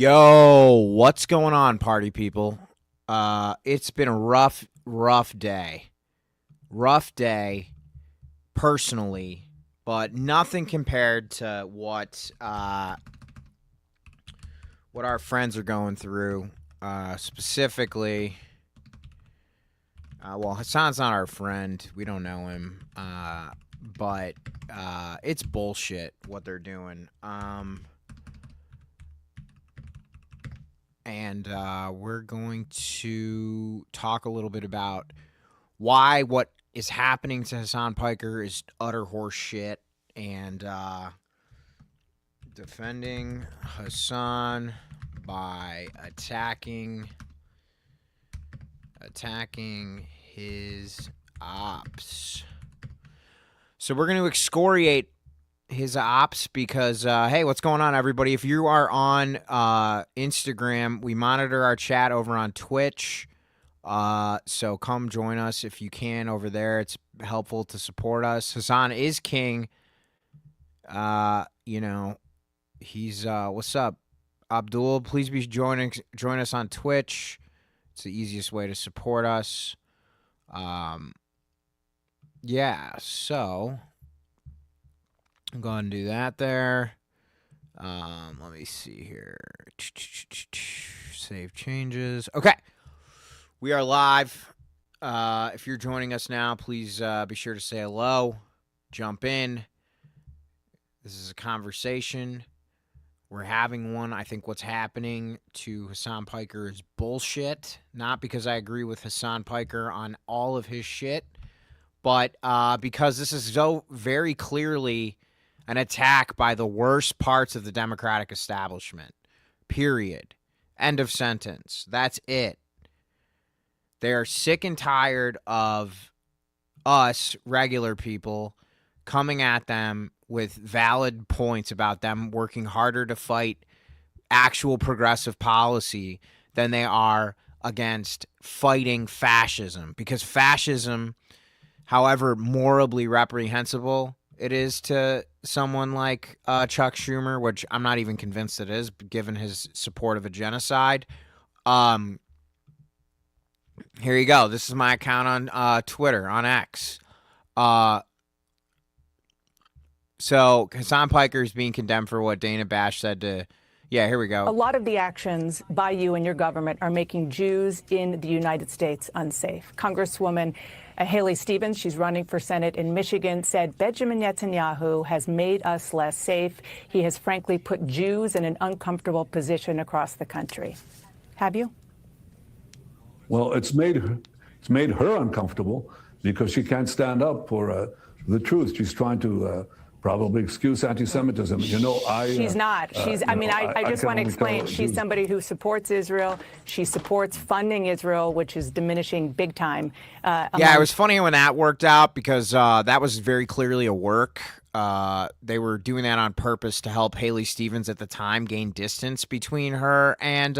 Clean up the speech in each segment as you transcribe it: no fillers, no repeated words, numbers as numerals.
Yo, what's going on, party people? It's been a rough day. Rough day, personally, but nothing compared to what our friends are going through. Specifically, well, Hassan's not our friend. We don't know him. But it's bullshit what they're doing. And we're going to talk a little bit about why what is happening to Hasan Piker is utter horse shit, and defending Hasan by attacking his ops. So we're going to excoriate his ops because, hey, what's going on, everybody? If you are on Instagram, we monitor our chat over on Twitch. So come join us if you can over there. It's helpful to support us. Hasan is king. He's what's up, Abdul? Please be join us on Twitch. It's the easiest way to support us. Yeah, so I'm going to do that there. Let me see here. Save changes. Okay. We are live. If you're joining us now, please be sure to say hello. Jump in. This is a conversation. We're having one. I think what's happening to Hasan Piker is bullshit. Not because I agree with Hasan Piker on all of his shit, but because this is so very clearly an attack by the worst parts of the Democratic establishment. Period. End of sentence. That's it. They are sick and tired of us, regular people, coming at them with valid points about them working harder to fight actual progressive policy than they are against fighting fascism. Because fascism, however morally reprehensible it is to someone like Chuck Schumer, which I'm not even convinced it is, given his support of a genocide. Here you go. This is my account on Twitter, on X. So Hasan Piker is being condemned for what Dana Bash said to... Yeah, here we go. A lot of the actions by you and your government are making Jews in the United States unsafe. Congresswoman Haley Stevens, she's running for Senate in Michigan, said Benjamin Netanyahu has made us less safe. He has frankly put Jews in an uncomfortable position across the country. Have you? Well, it's made her uncomfortable because she can't stand up for the truth. She's trying to probably excuse anti-Semitism. She's not. I just want to explain. She's somebody who supports Israel. She supports funding Israel, which is diminishing big time. Yeah, it was funny when that worked out because that was very clearly a work. They were doing that on purpose to help Haley Stevens at the time gain distance between her and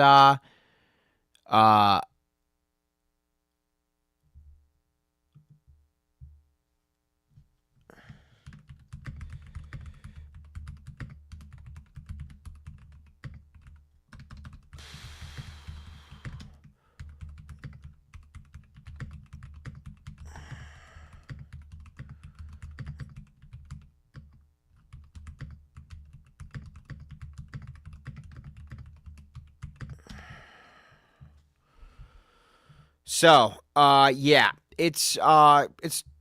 So, yeah, it's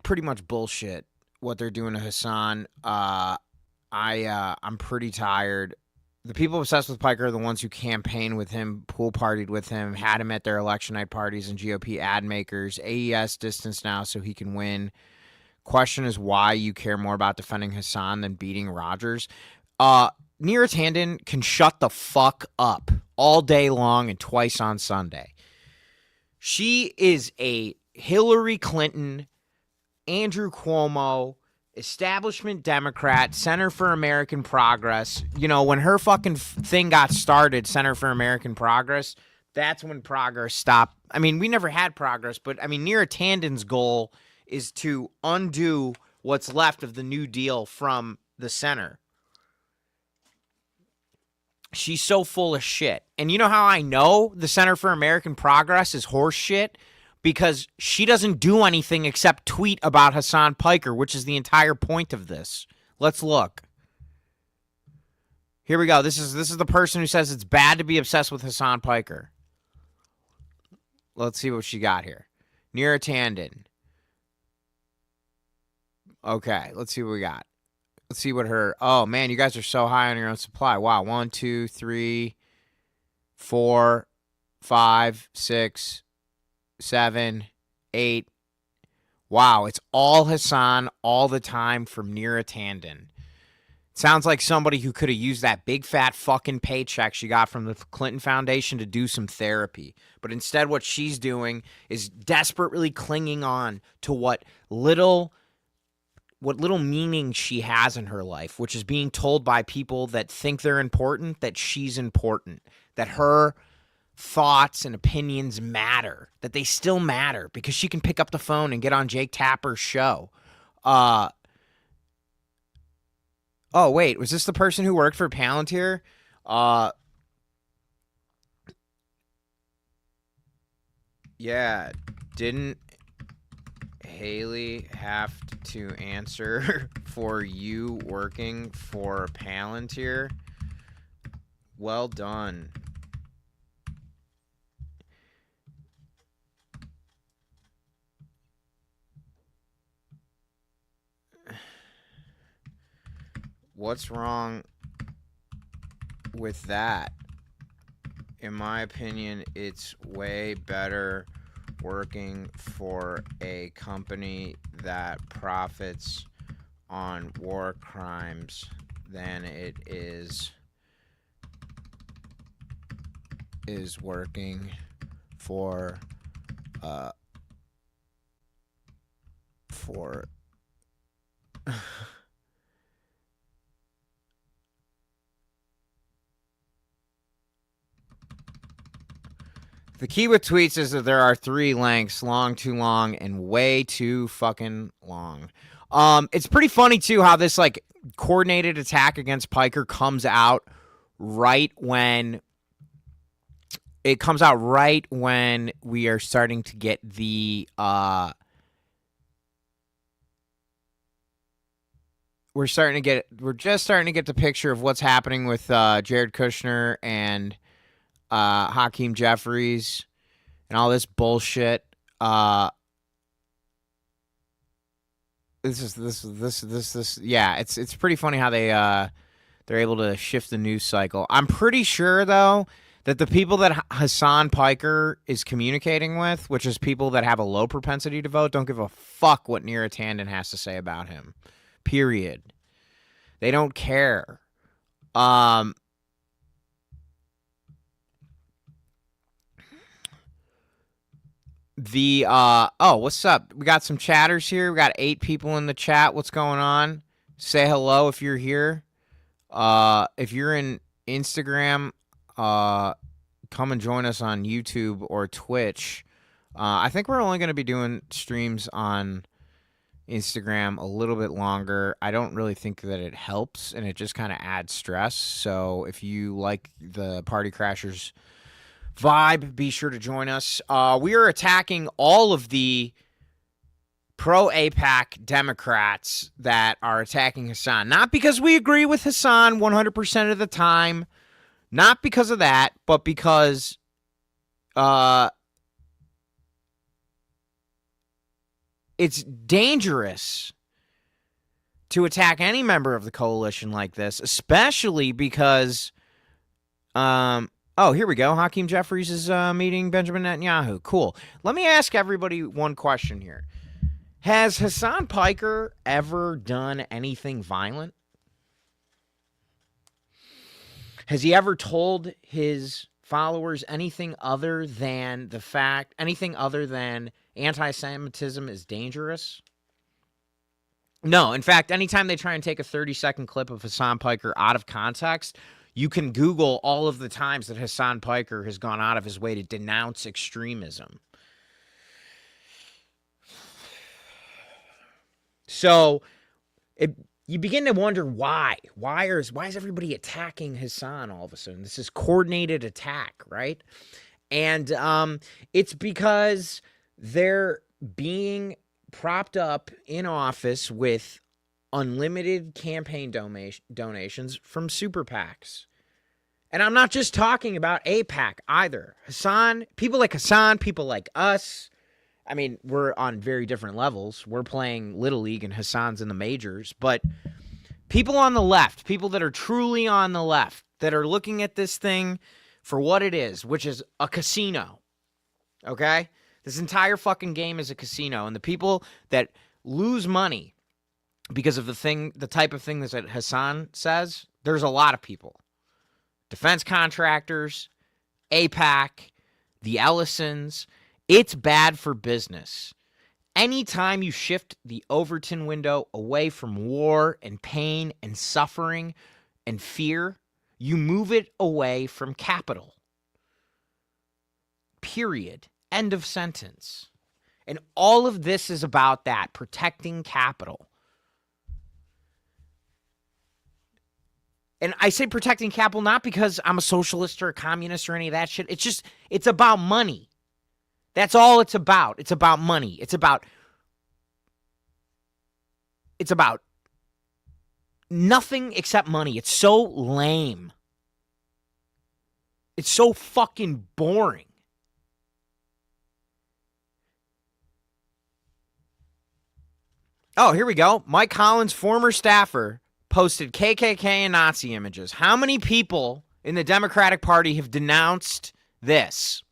pretty much bullshit what they're doing to Hasan. I'm pretty tired. The people obsessed with Piker are the ones who campaigned with him, pool partied with him, had him at their election night parties and GOP ad makers. AES distance now so he can win. Question is why you care more about defending Hasan than beating Rogers. Neera Tanden can shut the fuck up all day long and twice on Sunday. She is a Hillary Clinton, Andrew Cuomo, establishment Democrat, Center for American Progress. You know, when her fucking thing got started, Center for American Progress, that's when progress stopped. I mean, we never had progress, but I mean, Neera Tanden's goal is to undo what's left of the New Deal from the center. She's so full of shit. And you know how I know the Center for American Progress is horse shit? Because she doesn't do anything except tweet about Hasan Piker, which is the entire point of this. Let's look. Here we go. This is the person who says it's bad to be obsessed with Hasan Piker. Let's see what she got here. Neera Tanden. Okay, let's see what we got. Let's see what her. Oh man, you guys are so high on your own supply. Wow, 1, 2, 3, 4, 5, 6, 7, 8. Wow, it's all Hasan all the time from Neera Tanden. Sounds like somebody who could have used that big fat fucking paycheck she got from the Clinton Foundation to do some therapy. But instead what she's doing is desperately clinging on to what little meaning she has in her life, which is being told by people that think they're important, that she's important, that her thoughts and opinions matter, that they still matter because she can pick up the phone and get on Jake Tapper's show. Oh, wait, was this the person who worked for Palantir? Yeah, didn't Haley have to answer for you working for Palantir? Well done. What's wrong with that? In my opinion, it's way better working for a company that profits on war crimes than it is working for The key with tweets is that there are 3 lengths: long, too long, and way too fucking long. It's pretty funny too how this like coordinated attack against Piker comes out right when we are starting to get the we're just starting to get the picture of what's happening with Jared Kushner and Hakeem Jeffries and all this bullshit. Yeah, it's pretty funny how they're able to shift the news cycle. I'm pretty sure though that the people that Hasan Piker is communicating with, which is people that have a low propensity to vote, don't give a fuck what Neera Tanden has to say about him. Period. They don't care. What's up? We got some chatters here. We got 8 people in the chat. What's going on? Say hello if you're here. If you're in Instagram, come and join us on YouTube or Twitch. I think we're only going to be doing streams on Instagram a little bit longer. I don't really think that it helps, and it just kind of adds stress. So if you like the Party Crashers vibe, be sure to join us. We are attacking all of the pro-AIPAC Democrats that are attacking Hasan. Not because we agree with Hasan 100% of the time. Not because of that, but because it's dangerous to attack any member of the coalition like this, especially because here we go. Hakeem Jeffries is meeting Benjamin Netanyahu. Cool. Let me ask everybody one question here. Has Hasan Piker ever done anything violent? Has he ever told his followers anything other than anti-Semitism is dangerous? No. In fact, anytime they try and take a 30-second clip of Hasan Piker out of context, you can Google all of the times that Hasan Piker has gone out of his way to denounce extremism. So you begin to wonder why. Why is everybody attacking Hasan all of a sudden? This is coordinated attack, right? And it's because they're being propped up in office with unlimited campaign donations from super PACs. And I'm not just talking about AIPAC either. Hasan, people like Hasan, people like us. I mean, we're on very different levels. We're playing Little League and Hasan's in the majors. But people on the left, people that are truly on the left, that are looking at this thing for what it is, which is a casino. Okay? This entire fucking game is a casino. And the people that lose money because of the type of thing that Hasan says, there's a lot of people. Defense contractors, AIPAC, the Ellisons. It's bad for business. Anytime you shift the Overton window away from war and pain and suffering and fear, you move it away from capital. Period. End of sentence. And all of this is about that, protecting capital. And I say protecting capital not because I'm a socialist or a communist or any of that shit. It's about money. That's all it's about. It's about money. It's about nothing except money. It's so lame. It's so fucking boring. Oh, here we go. Mike Collins, former staffer, posted KKK and Nazi images. How many people in the Democratic Party have denounced this?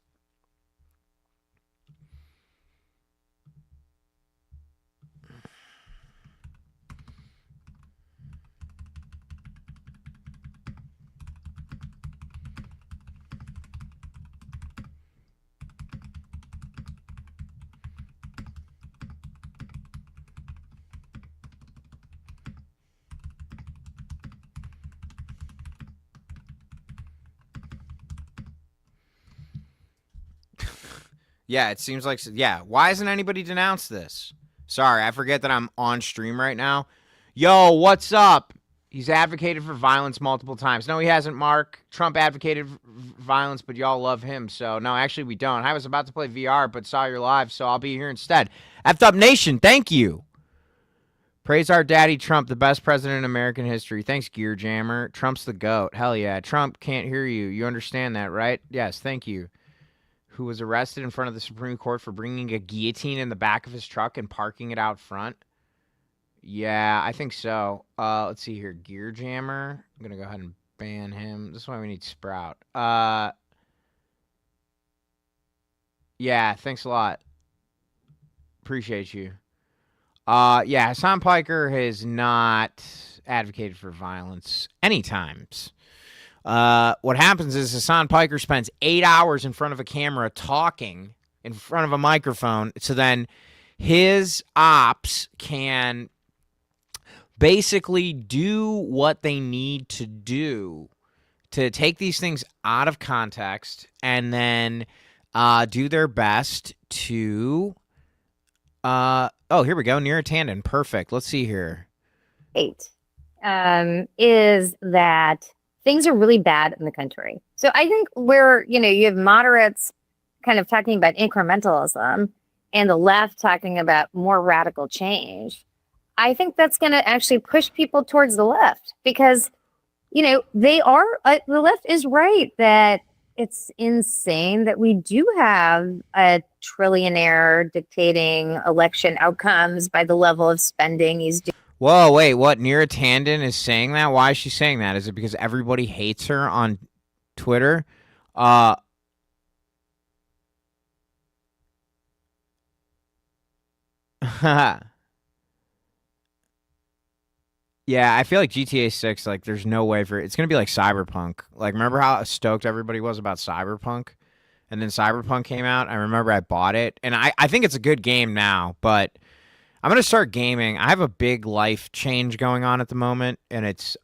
Yeah, it seems like, yeah. Why hasn't anybody denounced this? Sorry, I forget that I'm on stream right now. Yo, what's up? He's advocated for violence multiple times. No, he hasn't, Mark. Trump advocated violence, but y'all love him. So, no, actually, we don't. I was about to play VR, but saw your live, so I'll be here instead. Effed Up Nation, thank you. Praise our daddy Trump, the best president in American history. Thanks, Gear Jammer. Trump's the GOAT. Hell yeah. Trump can't hear you. You understand that, right? Yes, thank you. Who was arrested in front of the Supreme Court for bringing a guillotine in the back of his truck and parking it out front. Yeah, I think so. Let's see here. Gear Jammer. I'm going to go ahead and ban him. This is why we need Sprout. Yeah, thanks a lot. Appreciate you. Yeah, Hasan Piker has not advocated for violence any times. What happens is Hasan Piker spends 8 hours in front of a camera talking in front of a microphone. So then his ops can basically do what they need to do to take these things out of context and then do their best to oh, here we go. Neera Tanden. Perfect. Let's see here. Is that things are really bad in the country. So I think where, you have moderates kind of talking about incrementalism and the left talking about more radical change, I think that's going to actually push people towards the left because, they are, the left is right that it's insane that we do have a trillionaire dictating election outcomes by the level of spending he's doing. Whoa, wait, what? Neera Tanden is saying that? Why is she saying that? Is it because everybody hates her on Twitter? Yeah, I feel like GTA 6, like, there's no way for it. It's going to be like Cyberpunk. Like, remember how stoked everybody was about Cyberpunk? And then Cyberpunk came out. I remember I bought it. And I think it's a good game now, but I'm going to start gaming. I have a big life change going on at the moment, and it's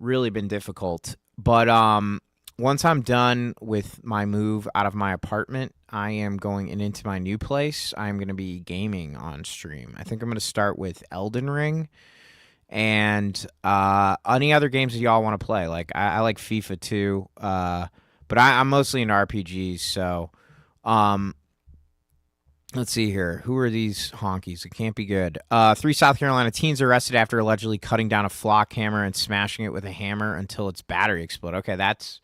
really been difficult. But once I'm done with my move out of my apartment, I am going into my new place. I'm going to be gaming on stream. I think I'm going to start with Elden Ring. and any other games that y'all want to play. Like I like FIFA too, but I'm mostly into RPGs. So, let's see here. Who are these honkies? It can't be good. 3 South Carolina teens arrested after allegedly cutting down a flock hammer and smashing it with a hammer until its battery exploded. Okay, that's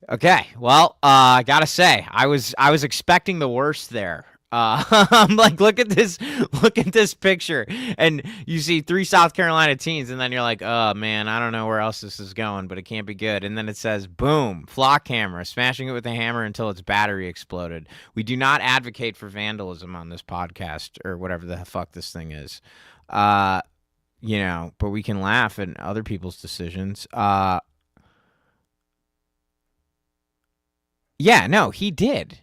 okay. Well, I gotta say, I was expecting the worst there. I'm like, look at this picture, and you see 3 South Carolina teens, and then you're like, oh man, I don't know where else this is going, but it can't be good. And then it says, boom, flock hammer, smashing it with a hammer until its battery exploded. We do not advocate for vandalism on this podcast or whatever the fuck this thing is. But we can laugh at other people's decisions. Yeah, no, he did.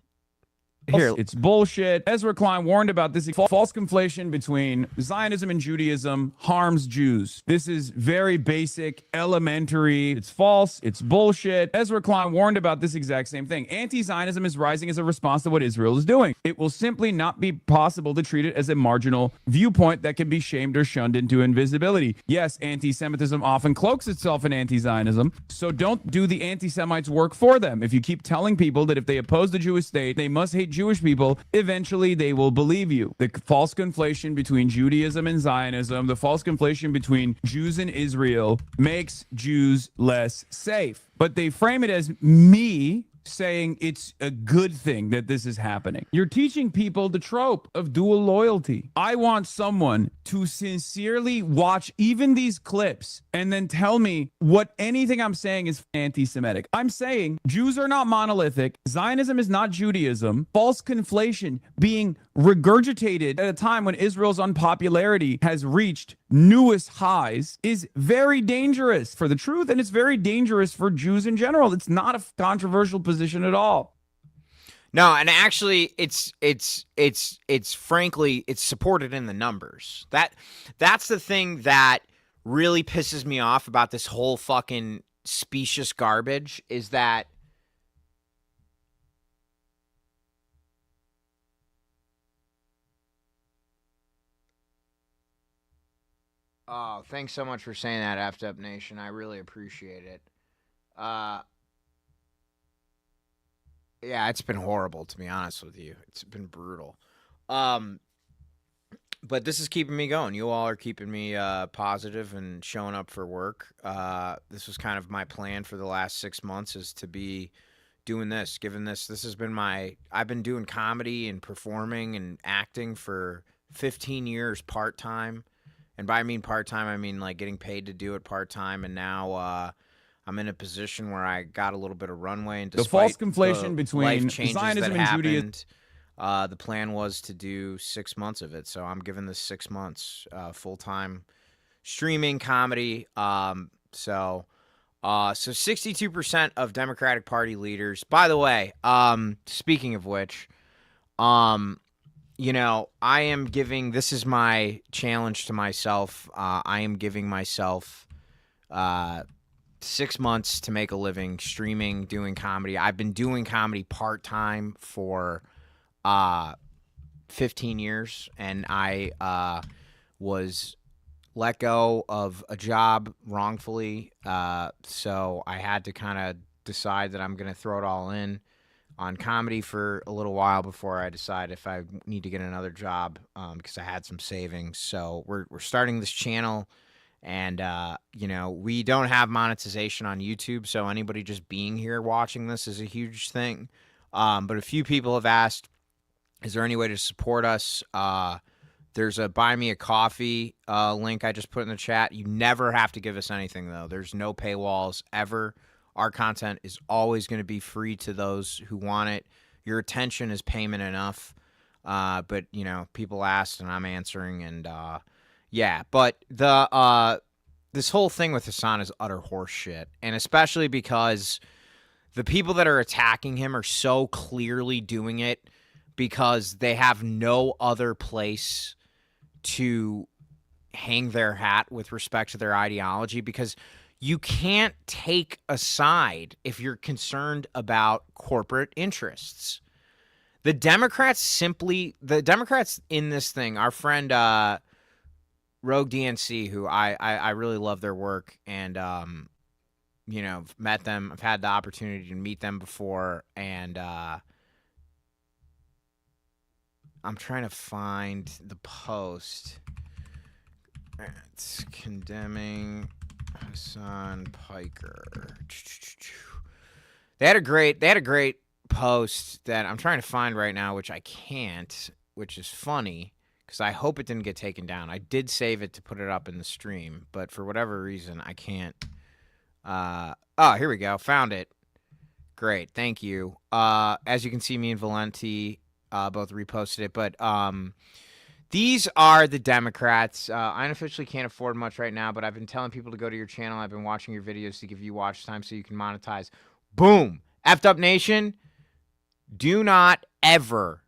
Here. It's bullshit. Ezra Klein warned about this false conflation between Zionism and Judaism harms Jews. This is very basic, elementary. It's false. It's bullshit. Ezra Klein warned about this exact same thing. Anti-Zionism is rising as a response to what Israel is doing. It will simply not be possible to treat it as a marginal viewpoint that can be shamed or shunned into invisibility. Yes, anti-Semitism often cloaks itself in anti-Zionism, so don't do the anti-Semites work for them. If you keep telling people that if they oppose the Jewish state, they must hate Jewish people, eventually they will believe you. The false conflation between Judaism and Zionism, the false conflation between Jews and Israel makes Jews less safe. But they frame it as me saying it's a good thing that this is happening. You're teaching people the trope of dual loyalty. I want someone to sincerely watch even these clips and then tell me what anything I'm saying is anti-Semitic. I'm saying Jews are not monolithic. Zionism is not Judaism. False conflation being regurgitated at a time when Israel's unpopularity has reached newest highs is very dangerous for the truth, and it's very dangerous for Jews in general. It's not a controversial position at all. No, and actually, it's frankly, it's supported in the numbers. That's the thing that really pisses me off about this whole fucking specious garbage is that oh, thanks so much for saying that, Effed Up Nation. I really appreciate it. Yeah, it's been horrible, to be honest with you. It's been brutal. But this is keeping me going. You all are keeping me positive and showing up for work. This was kind of my plan for the last 6 months is to be doing this, given this has been I've been doing comedy and performing and acting for 15 years part-time. And by I mean part-time, I mean like getting paid to do it part-time. And now I'm in a position where I got a little bit of runway. And the false conflation between Zionism and Judaism. The plan was to do 6 months of it. So I'm giving this 6 months full-time streaming comedy. So 62% of Democratic Party leaders, by the way, speaking of which, I am giving, this is my challenge to myself. I am giving myself 6 months to make a living streaming, doing comedy. I've been doing comedy part-time for 15 years, and I was let go of a job wrongfully. So I had to kind of decide that I'm going to throw it all in on comedy for a little while before I decide if I need to get another job, because I had some savings. So we're starting this channel, and we don't have monetization on YouTube, so anybody just being here watching this is a huge thing. But a few people have asked, is there any way to support us? There's a Buy Me a Coffee link I just put in the chat. You never have to give us anything, though. There's no paywalls ever. Our content is always going to be free to those who want it. Your attention is payment enough. But, people asked and I'm answering. And, yeah. But this whole thing with Hasan is utter horse shit. And especially because the people that are attacking him are so clearly doing it because they have no other place to hang their hat with respect to their ideology, because you can't take a side if you're concerned about corporate interests. The Democrats in this thing, our friend Rogue DNC, who I really love their work, and met them. I've had the opportunity to meet them before, and I'm trying to find the post. It's condemning Hasan Piker. They had a great post that I'm trying to find right now, which I can't, which is funny because I hope it didn't get taken down. I did save it to put it up in the stream, but for whatever reason, I can't. Here we go. Found it. Great. Thank you. As you can see, me and Valenti both reposted it, but these are the Democrats. I unofficially can't afford much right now, but I've been telling people to go to your channel. I've been watching your videos to give you watch time so you can monetize. Boom. Effed Up Nation, do not ever.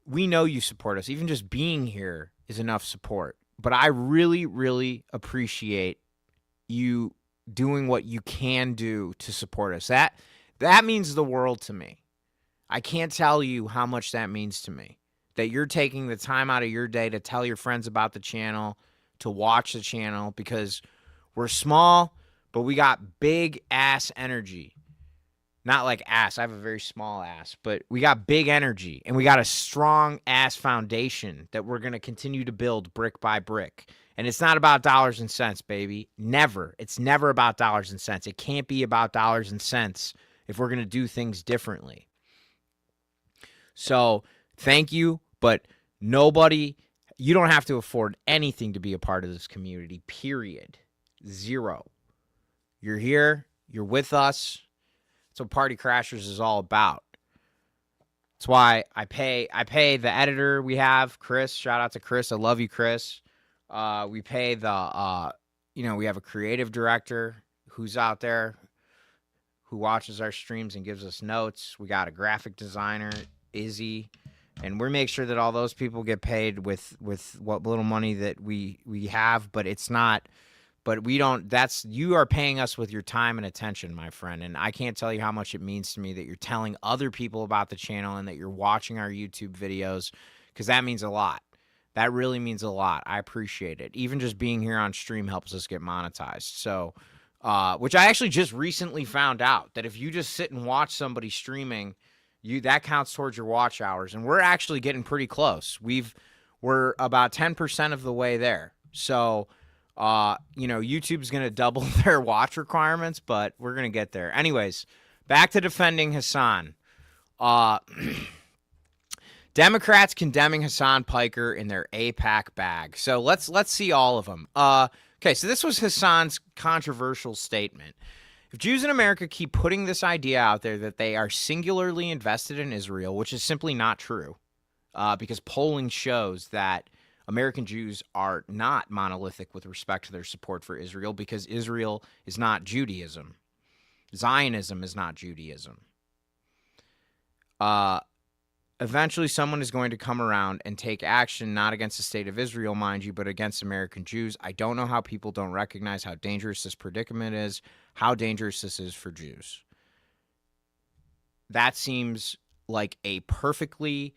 We know you support us. Even just being here is enough support. But I really, really appreciate you doing what you can do to support us. That means the world to me. I can't tell you how much that means to me. That you're taking the time out of your day to tell your friends about the channel, to watch the channel, because we're small, but we got big ass energy. Not like ass. I have a very small ass, but we got big energy, and we got a strong ass foundation that we're going to continue to build brick by brick. And it's not about dollars and cents, baby. Never. It's never about dollars and cents. It can't be about dollars and cents if we're going to do things differently. So thank you, but you don't have to afford anything to be a part of this community, period. Zero. You're here. You're with us. That's what Party Crashers is all about. That's why I pay the editor we have, Chris. Shout out to Chris. I love you, Chris. We pay we have a creative director who's out there who watches our streams and gives us notes. We got a graphic designer, Izzy, and we make sure that all those people get paid with what little money that we have, but it's not. But we don't, you are paying us with your time and attention, my friend. And I can't tell you how much it means to me that you're telling other people about the channel and that you're watching our YouTube videos, because that means a lot. That really means a lot. I appreciate it. Even just being here on stream helps us get monetized. So, which I actually just recently found out, that if you just sit and watch somebody streaming, that counts towards your watch hours. And we're actually getting pretty close. We're about 10% of the way there. So, YouTube's going to double their watch requirements, but we're going to get there. Anyways, back to defending Hasan. Democrats condemning Hasan Piker in their AIPAC bag. So let's see all of them. Okay, so this was Hasan's controversial statement. If Jews in America keep putting this idea out there that they are singularly invested in Israel, which is simply not true, because polling shows that American Jews are not monolithic with respect to their support for Israel, because Israel is not Judaism. Zionism is not Judaism. Eventually, someone is going to come around and take action, not against the state of Israel, mind you, but against American Jews. I don't know how people don't recognize how dangerous this predicament is, how dangerous this is for Jews. That seems like a perfectly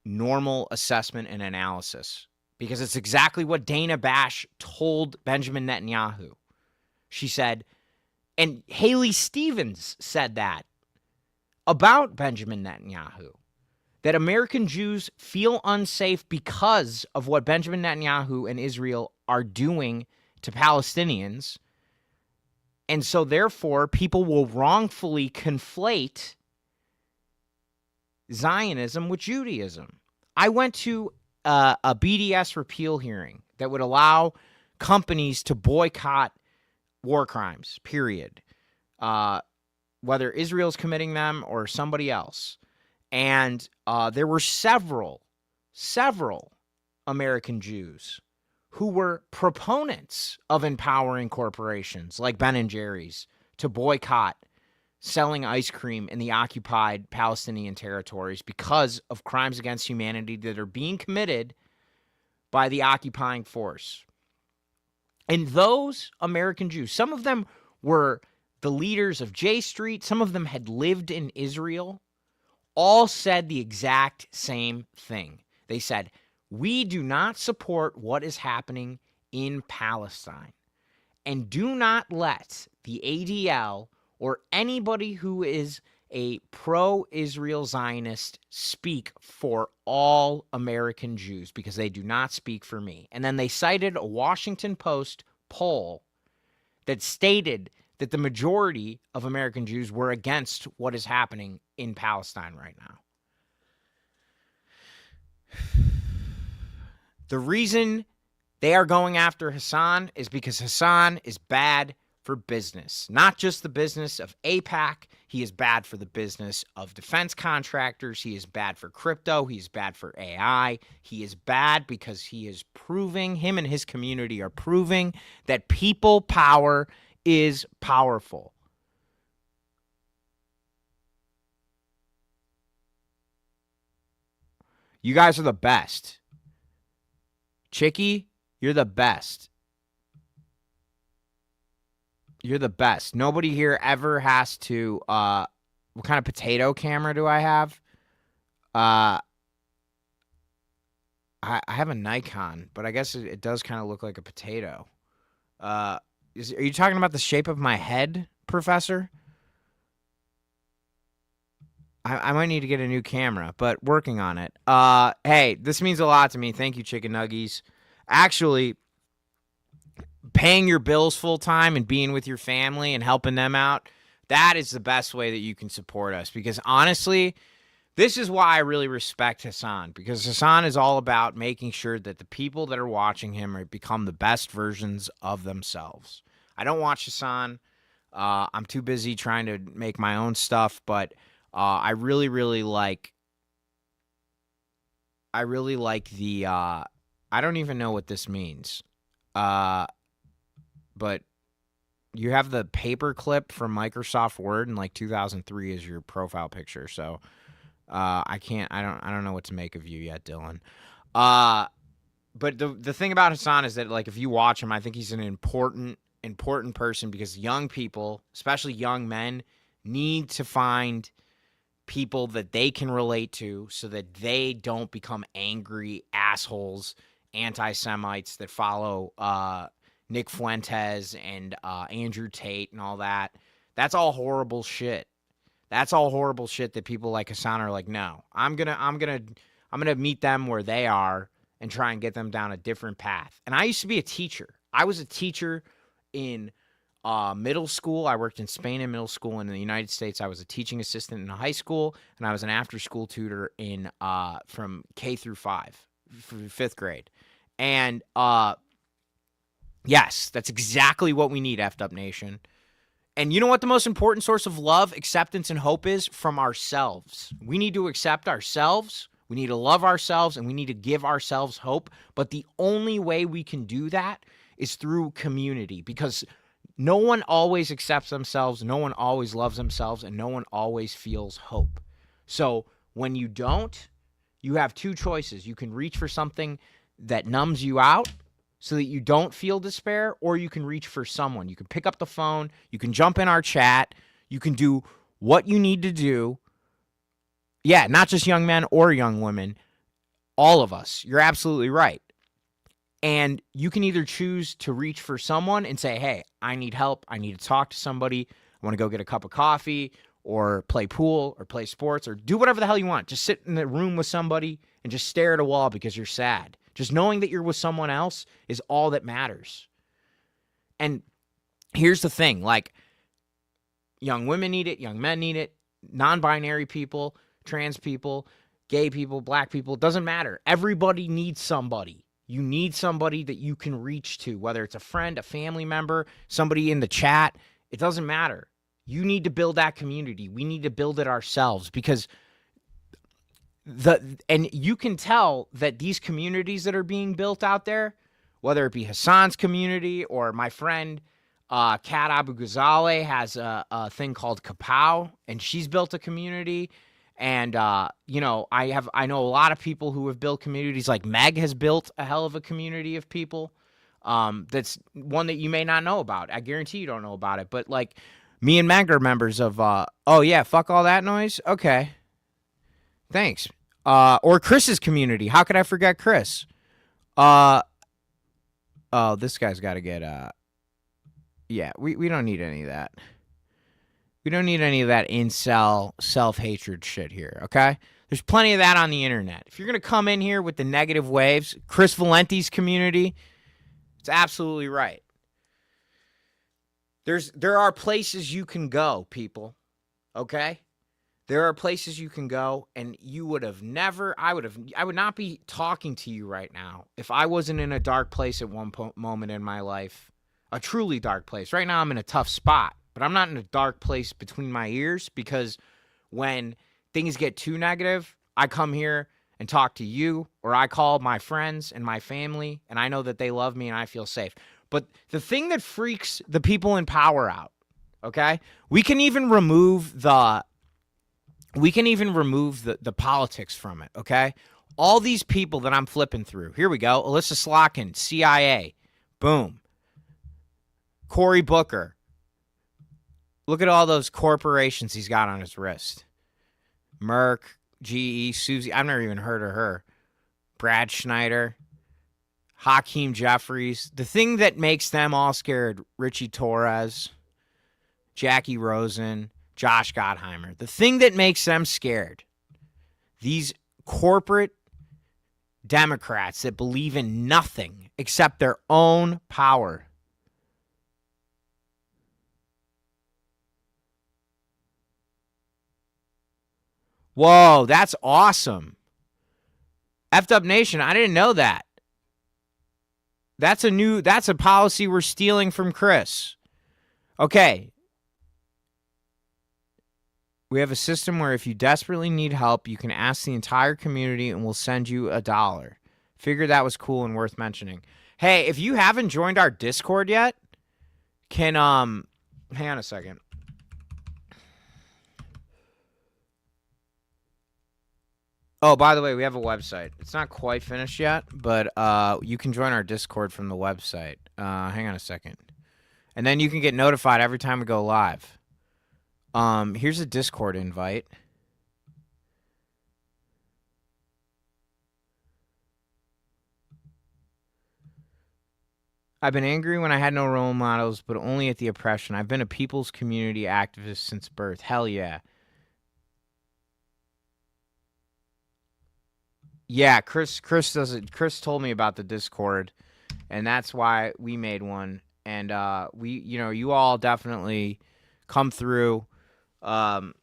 normal assessment and analysis, because it's exactly what Dana Bash told Benjamin Netanyahu. She said, and Haley Stevens said that about Benjamin Netanyahu, that American Jews feel unsafe because of what Benjamin Netanyahu and Israel are doing to Palestinians. And so therefore, people will wrongfully conflate Zionism with Judaism. I went to a BDS repeal hearing that would allow companies to boycott war crimes, period, whether Israel's committing them or somebody else. And there were several American Jews who were proponents of empowering corporations like Ben & Jerry's to boycott selling ice cream in the occupied Palestinian territories because of crimes against humanity that are being committed by the occupying force. And those American Jews, some of them were the leaders of J Street, some of them had lived in Israel, all said the exact same thing. They said, We do not support what is happening in Palestine. And do not let the ADL or anybody who is a pro-Israel Zionist speak for all American Jews, because they do not speak for me. And then they cited a Washington Post poll that stated that the majority of American Jews were against what is happening in Palestine right now. The reason they are going after Hasan is because Hasan is bad for business. Not just the business of AIPAC. He is bad for the business of defense contractors. He is bad for crypto. He is bad for AI. He is bad because he is proving, him and his community are proving that people power is powerful. You guys are the best. Chicky, you're the best. You're the best. Nobody here ever has to, what kind of potato camera do I have? I have a Nikon, but I guess it does kind of look like a potato. Are you talking about the shape of my head, Professor? I might need to get a new camera, but working on it. Hey, this means a lot to me. Thank you, Chicken Nuggies. Actually, paying your bills full time and being with your family and helping them out, that is the best way that you can support us. Because honestly, this is why I really respect Hasan, because Hasan is all about making sure that the people that are watching him become the best versions of themselves. I don't watch Hasan. I'm too busy trying to make my own stuff, but I really, really like the, I don't even know what this means. But you have the paperclip from Microsoft Word in like 2003 as your profile picture. So I don't know what to make of you yet, Dylan. But the thing about Hasan is that, like, if you watch him, I think he's an important person, because young people, especially young men, need to find people that they can relate to so that they don't become angry assholes, anti-Semites that follow Nick Fuentes and Andrew Tate and all that. That's all horrible shit. That's all horrible shit that people like Hasan are like, no, I'm gonna meet them where they are and try and get them down a different path. And I used to be a teacher. I was a teacher in middle school. I worked in Spain in middle school, and in the United States, I was a teaching assistant in high school, and I was an after-school tutor in from K through 5, fifth grade. And yes, that's exactly what we need, F'd Up Nation. And you know what the most important source of love, acceptance, and hope is? From ourselves. We need to accept ourselves. We need to love ourselves, and we need to give ourselves hope. But the only way we can do that is through community, because no one always accepts themselves, no one always loves themselves, and no one always feels hope. So when you don't, you have two choices. You can reach for something that numbs you out so that you don't feel despair, or you can reach for someone. You can pick up the phone, you can jump in our chat, you can do what you need to do. Yeah, not just young men or young women, all of us. You're absolutely right. And you can either choose to reach for someone and say, hey, I need help. I need to talk to somebody. I want to go get a cup of coffee or play pool or play sports or do whatever the hell you want. Just sit in the room with somebody and just stare at a wall because you're sad. Just knowing that you're with someone else is all that matters. And here's the thing, like, young women need it, young men need it, non-binary people, trans people, gay people, black people, it doesn't matter. Everybody needs somebody. You need somebody that you can reach to, whether it's a friend, a family member, somebody in the chat. It doesn't matter. You need to build that community. We need to build it ourselves, because and you can tell that these communities that are being built out there, whether it be Hasan's community or my friend Kat Abu Ghazaleh has a thing called Kapow, and she's built a community. And, you know, I know a lot of people who have built communities. Like Meg has built a hell of a community of people. That's one that you may not know about. I guarantee you don't know about it. But like me and Meg are members of, oh yeah, fuck all that noise. Okay. Thanks. Or Chris's community. How could I forget Chris? Oh, this guy's got to get yeah, we don't need any of that. We don't need any of that incel self-hatred shit here, okay? There's plenty of that on the internet. If you're going to come in here with the negative waves, Chris Valenti's community, it's absolutely right. There are places you can go, people, okay? There are places you can go, and you would have never, I would not be talking to you right now if I wasn't in a dark place at one moment in my life, a truly dark place. Right now I'm in a tough spot, but I'm not in a dark place between my ears, because when things get too negative, I come here and talk to you, or I call my friends and my family, and I know that they love me and I feel safe. But the thing that freaks the people in power out, okay? We can even remove the politics from it, okay? All these people that I'm flipping through. Here we go. Alyssa Slotkin, CIA. Boom. Cory Booker. Look at all those corporations he's got on his wrist. Merck, GE, Susie. I've never even heard of her. Brad Schneider. Hakeem Jeffries. The thing that makes them all scared, Richie Torres, Jackie Rosen, Josh Gottheimer. The thing that makes them scared, these corporate Democrats that believe in nothing except their own power. Whoa, that's awesome. Effed Up Nation, I didn't know that. That's a policy we're stealing from Chris. Okay. We have a system where if you desperately need help, you can ask the entire community and we'll send you $1. Figured that was cool and worth mentioning. Hey, if you haven't joined our Discord yet, can hang on a second. Oh, by the way, we have a website. It's not quite finished yet, but you can join our Discord from the website. Hang on a second. And then you can get notified every time we go live. Here's a Discord invite. I've been angry when I had no role models, but only at the oppression. I've been a people's community activist since birth. Hell yeah. Yeah, Chris does it. Chris told me about the Discord, and that's why we made one. And you all definitely come through. The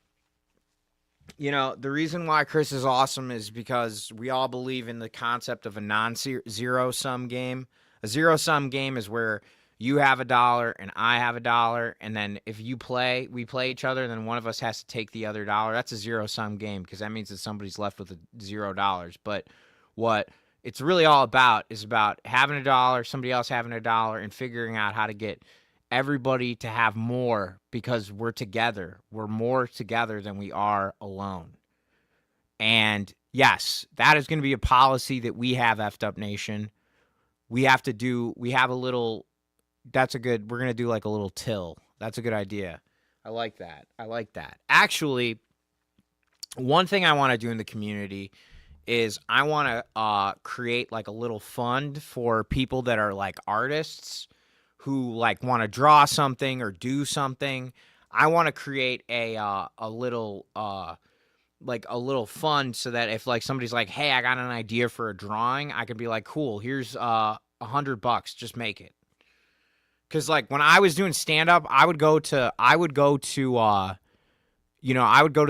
reason why Chris is awesome is because we all believe in the concept of a non-zero sum game. A zero sum game is where you have $1 and I have $1, and then if we play each other, and then one of us has to take the other $1. That's a zero sum game, because that means that somebody's left with $0. But what it's really all about is about having $1, somebody else having $1, and figuring out how to get everybody to have more, because we're together. We're more together than we are alone. And yes, that is going to be a policy that we have, Effed Up Nation. We're going to do like a little till. That's a good idea. I like that. Actually, one thing I want to do in the community is I want to create like a little fund for people that are like artists who like want to draw something or do something. I want to create a little fund so that if like somebody's like, hey, I got an idea for a drawing, I could be like, cool, here's $100, just make it. Cause like when I was doing stand up, I would go to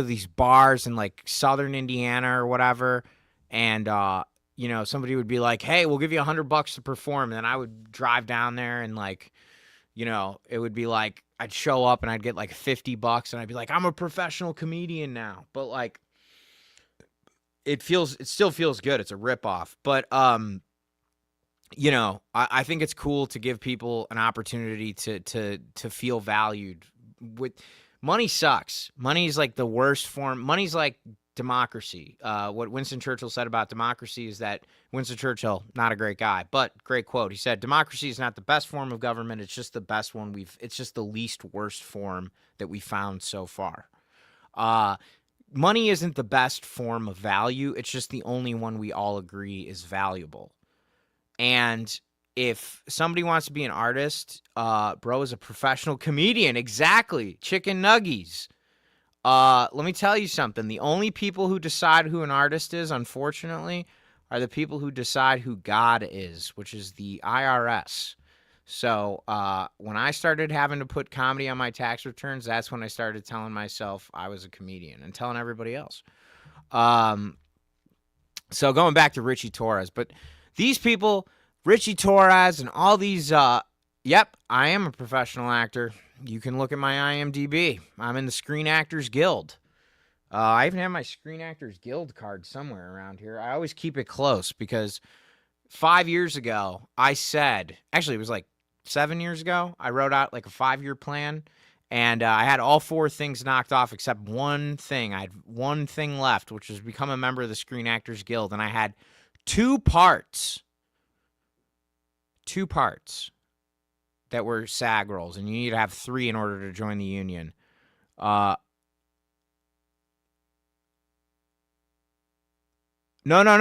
these bars in like Southern Indiana or whatever. And, somebody would be like, hey, we'll give you $100 to perform. And then I would drive down there and like, it would be like, I'd show up and I'd get like $50 and I'd be like, I'm a professional comedian now. But like, it still feels good. It's a ripoff. But, I think it's cool to give people an opportunity to feel valued. Money sucks. Money's like the worst form. Money's like democracy. What Winston Churchill said about democracy is that Winston Churchill, not a great guy, but great quote. He said, democracy is not the best form of government. It's just the best one it's just the least worst form that we found so far. money isn't the best form of value. It's just the only one we all agree is valuable. And if somebody wants to be an artist, bro is a professional comedian. Exactly. Chicken nuggies. Let me tell you something. The only people who decide who an artist is, unfortunately, are the people who decide who God is, which is the IRS. So when I started having to put comedy on my tax returns, that's when I started telling myself I was a comedian and telling everybody else. So going back to Richie Torres, but these people, Richie Torres and all these, yep, I am a professional actor. You can look at my IMDb. I'm in the Screen Actors Guild. I even have my Screen Actors Guild card somewhere around here. I always keep it close because 5 years ago, I said, actually, it was like 7 years ago, I wrote out like a 5-year plan, and I had all 4 things knocked off except one thing. I had one thing left, which was become a member of the Screen Actors Guild, and I had 2 parts that were SAG roles, and you need to have 3 in order to join the union. No.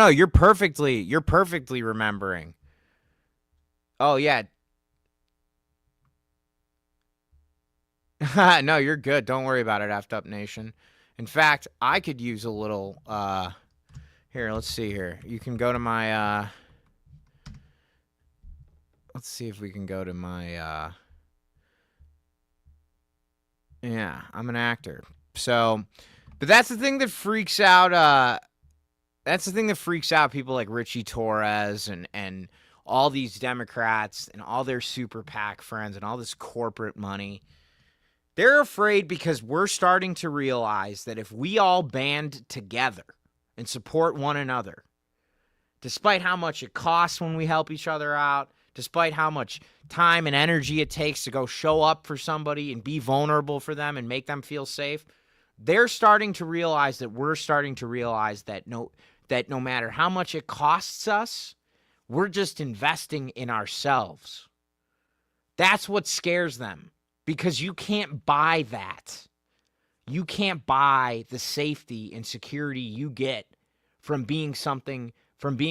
You're perfectly remembering. Oh yeah. No, you're good. Don't worry about it, Effed Up Nation. In fact, I could use a little. Here, let's see here. You can go to my. Let's see if we can go to my. Yeah, I'm an actor. So, but that's the thing that freaks out. That's the thing that freaks out people like Richie Torres and all these Democrats and all their super PAC friends and all this corporate money. They're afraid because we're starting to realize that if we all band together and support one another, despite how much it costs when we help each other out, despite how much time and energy it takes to go show up for somebody and be vulnerable for them and make them feel safe, they're starting to realize that we're starting to realize that no matter how much it costs us, we're just investing in ourselves. That's what scares them, because you can't buy that. You can't buy the safety and security you get from being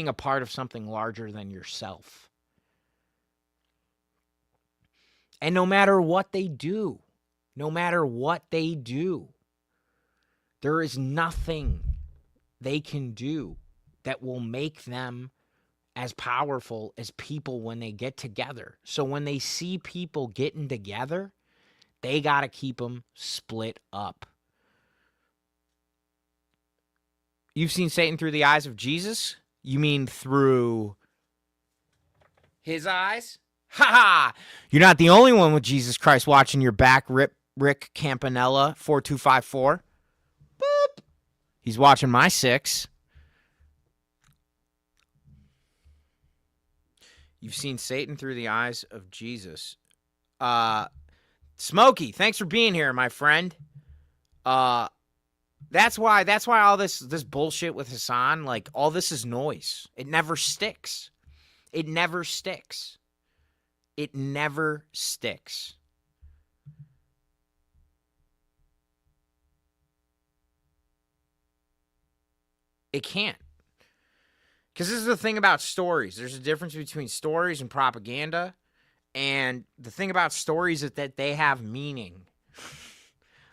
a part of something larger than yourself. And no matter what they do, there is nothing they can do that will make them as powerful as people when they get together. So when they see people getting together, they got to keep them split up. You've seen Satan through the eyes of Jesus? You mean through his eyes? Ha ha! You're not the only one with Jesus Christ watching your back, Rick Campanella, 4254. Boop! He's watching my 6. You've seen Satan through the eyes of Jesus. Smokey, thanks for being here, my friend. That's why all this bullshit with Hasan, like, all this is noise. It never sticks. It never sticks. It never sticks. It can't. Because this is the thing about stories. There's a difference between stories and propaganda. And the thing about stories is that they have meaning.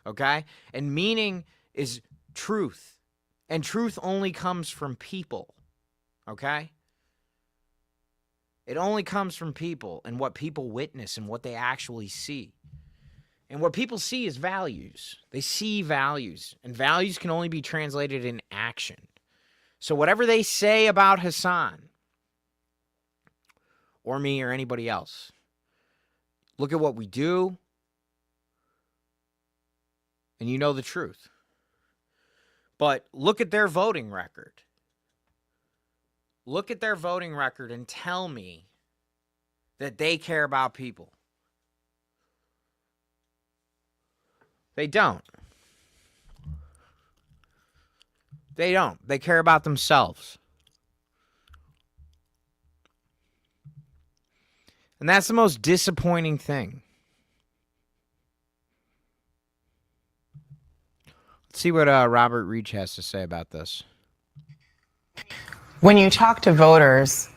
Okay? And meaning is truth. And truth only comes from people. Okay? It only comes from people and what people witness and what they actually see. And what people see is values. They see values. And values can only be translated in action. So whatever they say about Hasan, or me or anybody else, look at what we do, and you know the truth. But look at their voting record. Look at their voting record and tell me that they care about people. They don't. They don't. They care about themselves. And that's the most disappointing thing. Let's see what Robert Reach has to say about this. When you talk to voters,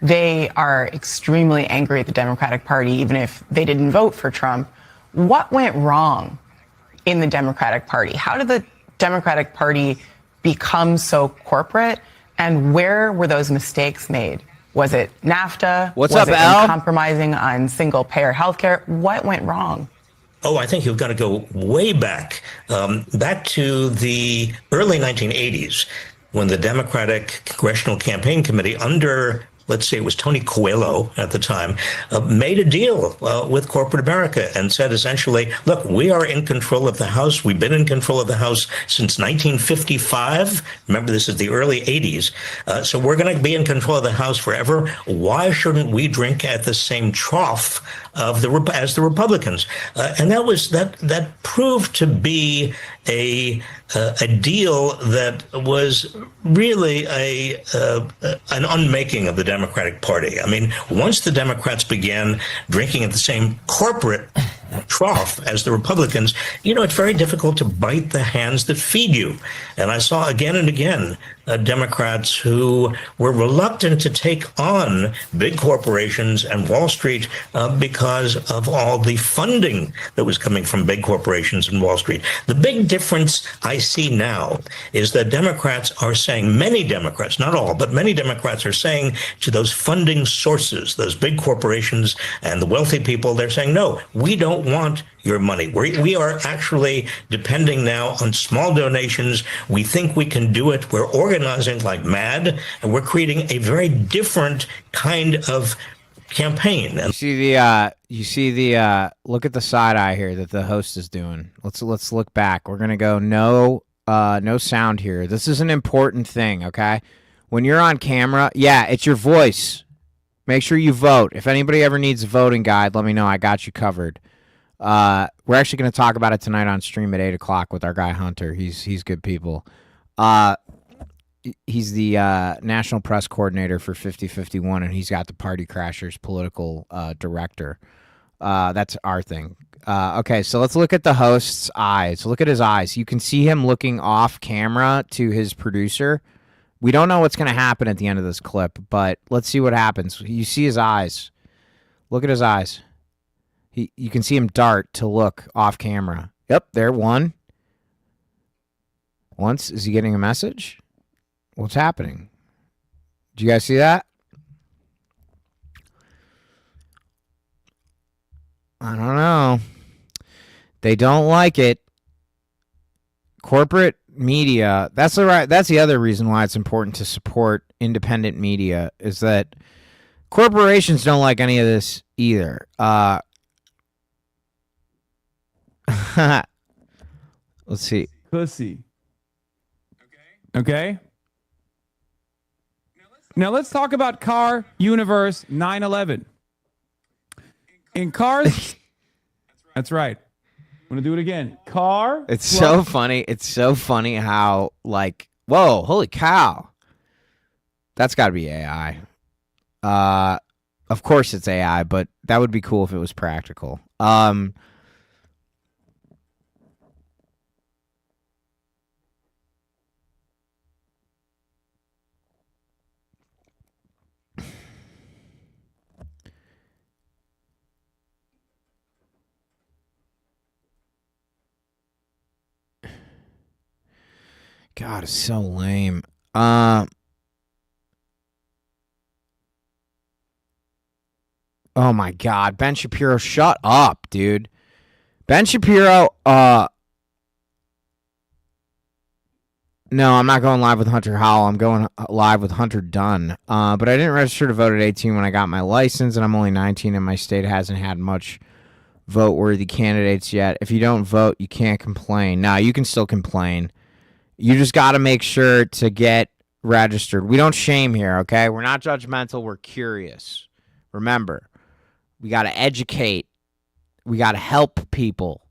they are extremely angry at the Democratic Party, even if they didn't vote for Trump. What went wrong in the Democratic Party? How did the Democratic Party become so corporate? And where were those mistakes made? Was it NAFTA? What's was up, it Al? in compromising on single-payer healthcare? What went wrong? Oh, I think you've got to go way back, back to the early 1980s, when the Democratic Congressional Campaign Committee under, let's say it was Tony Coelho at the time, made a deal with corporate America and said essentially, look, we are in control of the House. We've been in control of the House since 1955. Remember, this is the early 80s. So we're going to be in control of the House forever. Why shouldn't we drink at the same trough of as the Republicans? And that proved to be a deal that was really an unmaking of the Democratic Party. I mean, once the Democrats began drinking at the same corporate trough as the Republicans, it's very difficult to bite the hands that feed you. And I saw again and again Democrats who were reluctant to take on big corporations and Wall Street because of all the funding that was coming from big corporations and Wall Street. The big difference I see now is that Democrats are saying, many Democrats, not all, but many Democrats are saying to those funding sources, those big corporations and the wealthy people, they're saying, no, we don't want your money. We are actually depending now on small donations. We think we can do it. We're organizing like mad, and we're creating a very different kind of campaign. You see the look at the side eye here that the host is doing. Let's look back. We're gonna go no sound here. This is an important thing, okay? When you're on camera, yeah, it's your voice. Make sure you vote. If anybody ever needs a voting guide, let me know. I got you covered. We're actually going to talk about it tonight on stream at 8:00 with our guy Hunter. He's good people. He's the national press coordinator for 5051, and he's got the Party Crashers political director. That's our thing. Okay, so let's look at the host's eyes. Look at his eyes. You can see him looking off camera to his producer. We don't know what's going to happen at the end of this clip, but let's see what happens. You see his eyes. Look at his eyes. You can see him dart to look off camera. Yep, there, one. Once, is he getting a message? What's happening? Do you guys see that? I don't know. They don't like it. Corporate media, that's the other reason why it's important to support independent media, is that corporations don't like any of this either. Let's see. Pussy. Okay. Now let's talk about Car Universe 911. In cars, that's right. I'm gonna do it again. Car. It's so funny. It's so funny how, like, whoa, holy cow. That's got to be AI. Of course it's AI, but that would be cool if it was practical. God, it's so lame. Oh my God, Ben Shapiro, shut up, dude. Ben Shapiro, no, I'm not going live with Hunter Howell. I'm going live with Hunter Dunn. But I didn't register to vote at 18 when I got my license, and I'm only 19, and my state hasn't had much vote-worthy candidates yet. If you don't vote, you can't complain. Now, you can still complain. You just got to make sure to get registered. We don't shame here, okay? We're not judgmental. We're curious. Remember, we got to educate. We got to help people,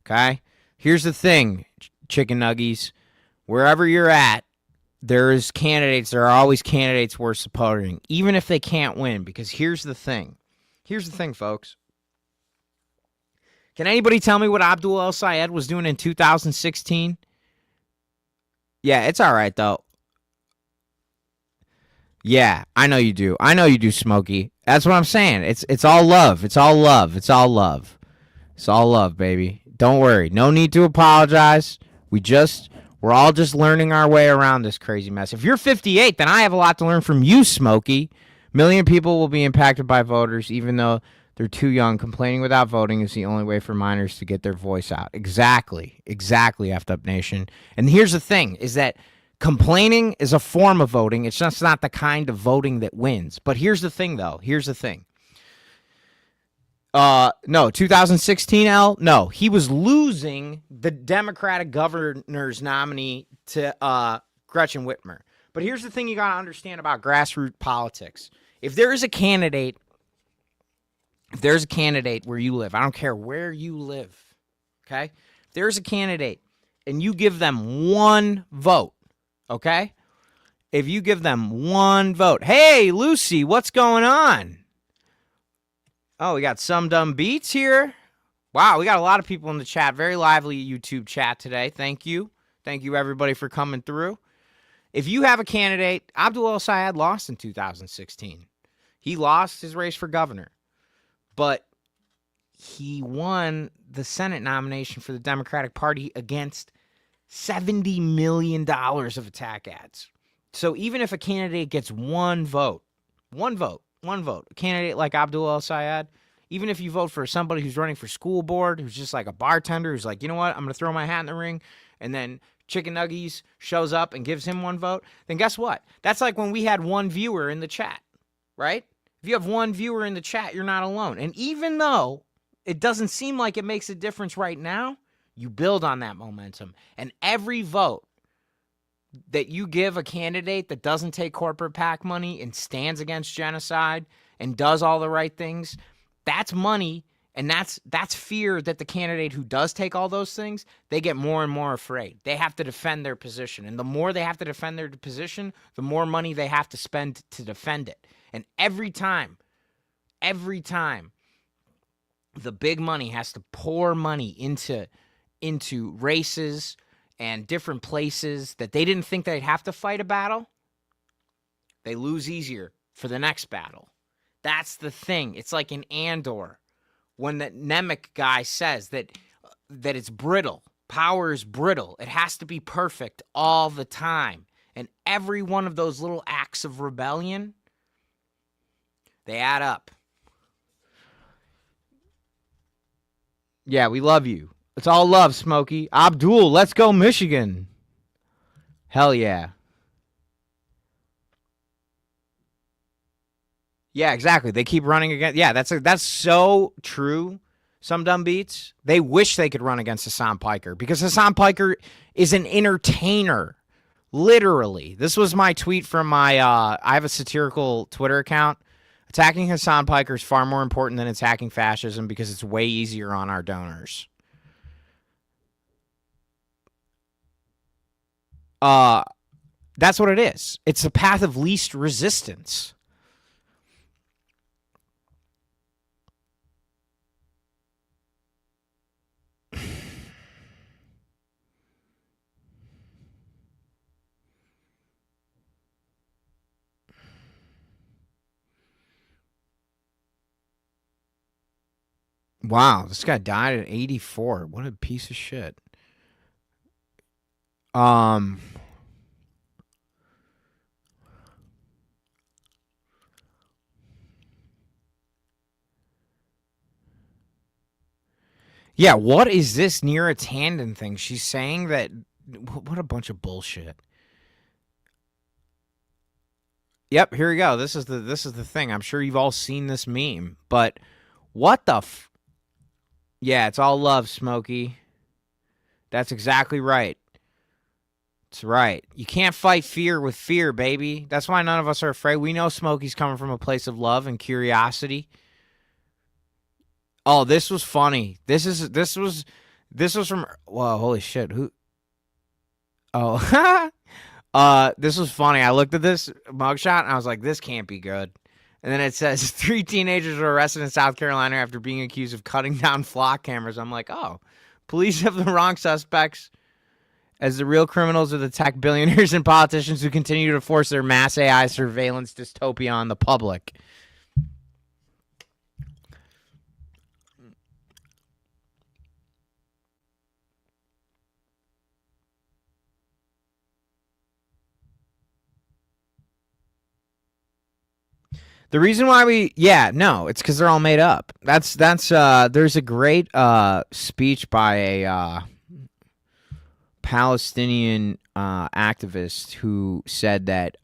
okay? Here's the thing, chicken nuggies. Wherever you're at, there's candidates. There are always candidates worth supporting, even if they can't win, because here's the thing. Here's the thing, folks. Can anybody tell me what Abdul El Sayed was doing in 2016? Yeah, it's all right though. Yeah, I know you do. I know you do, Smokey. That's what I'm saying. It's all love. It's all love. It's all love. It's all love, baby. Don't worry. No need to apologize. We're all just learning our way around this crazy mess. If you're 58, then I have a lot to learn from you, Smokey. Million people will be impacted by voters, even though they're too young. Complaining without voting is the only way for minors to get their voice out. Exactly. Exactly, Effed Up Nation. And here's the thing, is that complaining is a form of voting. It's just not the kind of voting that wins. But here's the thing, though. Here's the thing. No, 2016, no, he was losing the Democratic governor's nominee to Gretchen Whitmer. But here's the thing you got to understand about grassroots politics. If there's a candidate where you live, I don't care where you live, okay? If there's a candidate and you give them one vote, okay? If you give them one vote, hey, Lucy, what's going on? Oh, we got some dumb beats here. Wow, we got a lot of people in the chat. Very lively YouTube chat today. Thank you. Thank you, everybody, for coming through. If you have a candidate, Abdul El Sayed lost in 2016. He lost his race for governor. But he won the Senate nomination for the Democratic Party against $70 million of attack ads. So even if a candidate gets one vote, a candidate like Abdul El Sayed, even if you vote for somebody who's running for school board, who's just like a bartender, who's like, you know what, I'm going to throw my hat in the ring, and then Chicken Nuggies shows up and gives him one vote, then guess what? That's like when we had one viewer in the chat, right? If you have one viewer in the chat, you're not alone. And even though it doesn't seem like it makes a difference right now, you build on that momentum. And every vote that you give a candidate that doesn't take corporate PAC money and stands against genocide and does all the right things, that's money, and that's fear that the candidate who does take all those things, they get more and more afraid. They have to defend their position. And the more they have to defend their position, the more money they have to spend to defend it. And every time, the big money has to pour money into races and different places that they didn't think they'd have to fight a battle, they lose easier for the next battle. That's the thing. It's like in Andor, when the Nemec guy says that it's brittle. Power is brittle. It has to be perfect all the time. And every one of those little acts of rebellion, they add up. Yeah, we love you. It's all love, Smokey. Abdul, let's go Michigan. Hell yeah. Yeah, exactly. They keep running against. Yeah, that's so true. Some dumb beats. They wish they could run against Hasan Piker because Hasan Piker is an entertainer. Literally. This was my tweet from my I have a satirical Twitter account. Attacking Hasan Piker is far more important than attacking fascism because it's way easier on our donors. That's what it is. It's the path of least resistance. Wow, this guy died at 84. What a piece of shit. Yeah, what is this Neera Tanden thing? She's saying that. What a bunch of bullshit. Yep, here we go. This is the thing. I'm sure you've all seen this meme, but what the yeah, it's all love, Smokey. That's exactly right. That's right. You can't fight fear with fear, baby. That's why none of us are afraid. We know Smokey's coming from a place of love and curiosity. Oh, this was funny. This was from. Whoa, holy shit! Who? Oh, this was funny. I looked at this mugshot and I was like, this can't be good. And then it says 3 teenagers were arrested in South Carolina after being accused of cutting down flock cameras. I'm like, oh, police have the wrong suspects. as the real criminals are the tech billionaires and politicians who continue to force their mass AI surveillance dystopia on the public. The reason why it's because they're all made up. That's there's a great speech by a Palestinian activist who said that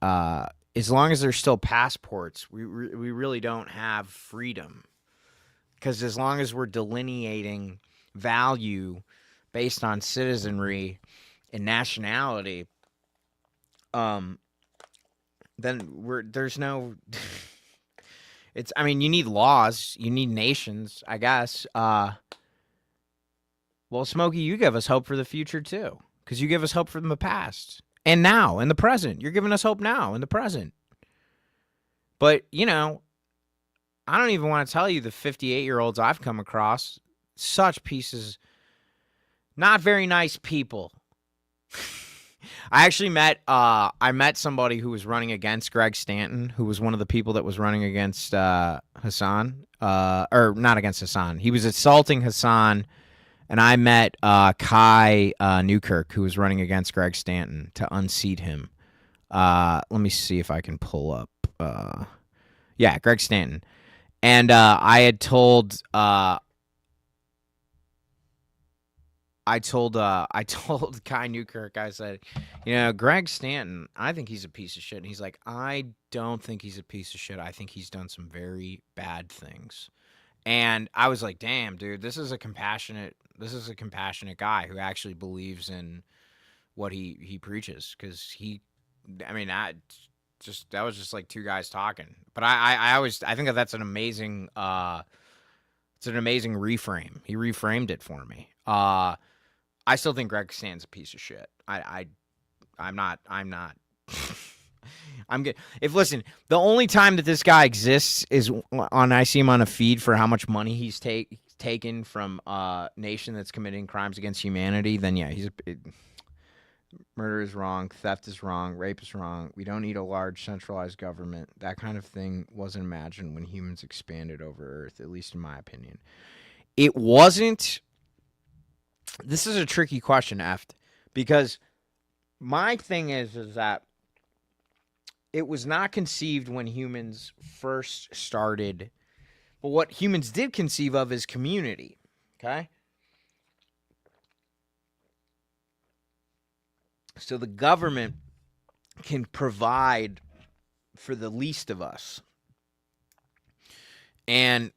as long as there's still passports, we really don't have freedom, because as long as we're delineating value based on citizenry and nationality, then there's no. I mean, you need laws, you need nations, I guess. Well, Smokey, you give us hope for the future too, because you give us hope from the past and now in the present. You're giving us hope now in the present. But I don't even want to tell you the 58-year-olds I've come across. Such pieces, not very nice people. I actually met somebody who was running against Greg Stanton, who was one of the people that was running against Hasan, or not against Hasan. He was assaulting Hasan, and I met Kai Newkirk, who was running against Greg Stanton to unseat him. Let me see if I can pull up. Greg Stanton, and I had told. I told Kai Newkirk, I said, Greg Stanton, I think he's a piece of shit. And he's like, I don't think he's a piece of shit. I think he's done some very bad things. And I was like, damn, dude, this is a compassionate guy who actually believes in what he preaches. Because that was just like two guys talking. But I think that's an amazing reframe. He reframed it for me. I still think Greg Stanton's a piece of shit. I'm not. I'm good. Listen, the only time that this guy exists is I see him on a feed for how much money he's taken from a nation that's committing crimes against humanity. Then murder is wrong, theft is wrong, rape is wrong. We don't need a large centralized government. That kind of thing wasn't imagined when humans expanded over Earth, at least in my opinion. It wasn't. This is a tricky question, Eft, because my thing is that it was not conceived when humans first started. But what humans did conceive of is community, okay? So the government can provide for the least of us. And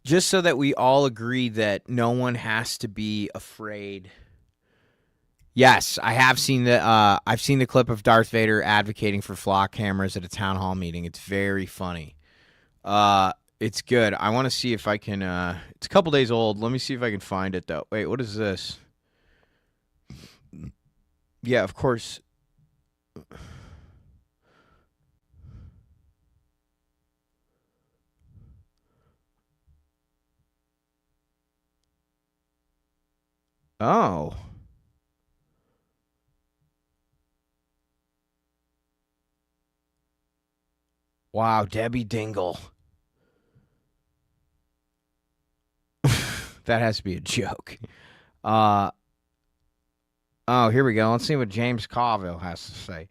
just so that we all agree that no one has to be afraid. Yes, I have seen I've seen the clip of Darth Vader advocating for flock cameras at a town hall meeting. It's very funny. It's good. I want to see if I can. It's a couple days old. Let me see if I can find it though. Wait, what is this? Yeah, of course. Oh. Wow, Debbie Dingle. That has to be a joke. Oh, here we go. Let's see what James Carville has to say.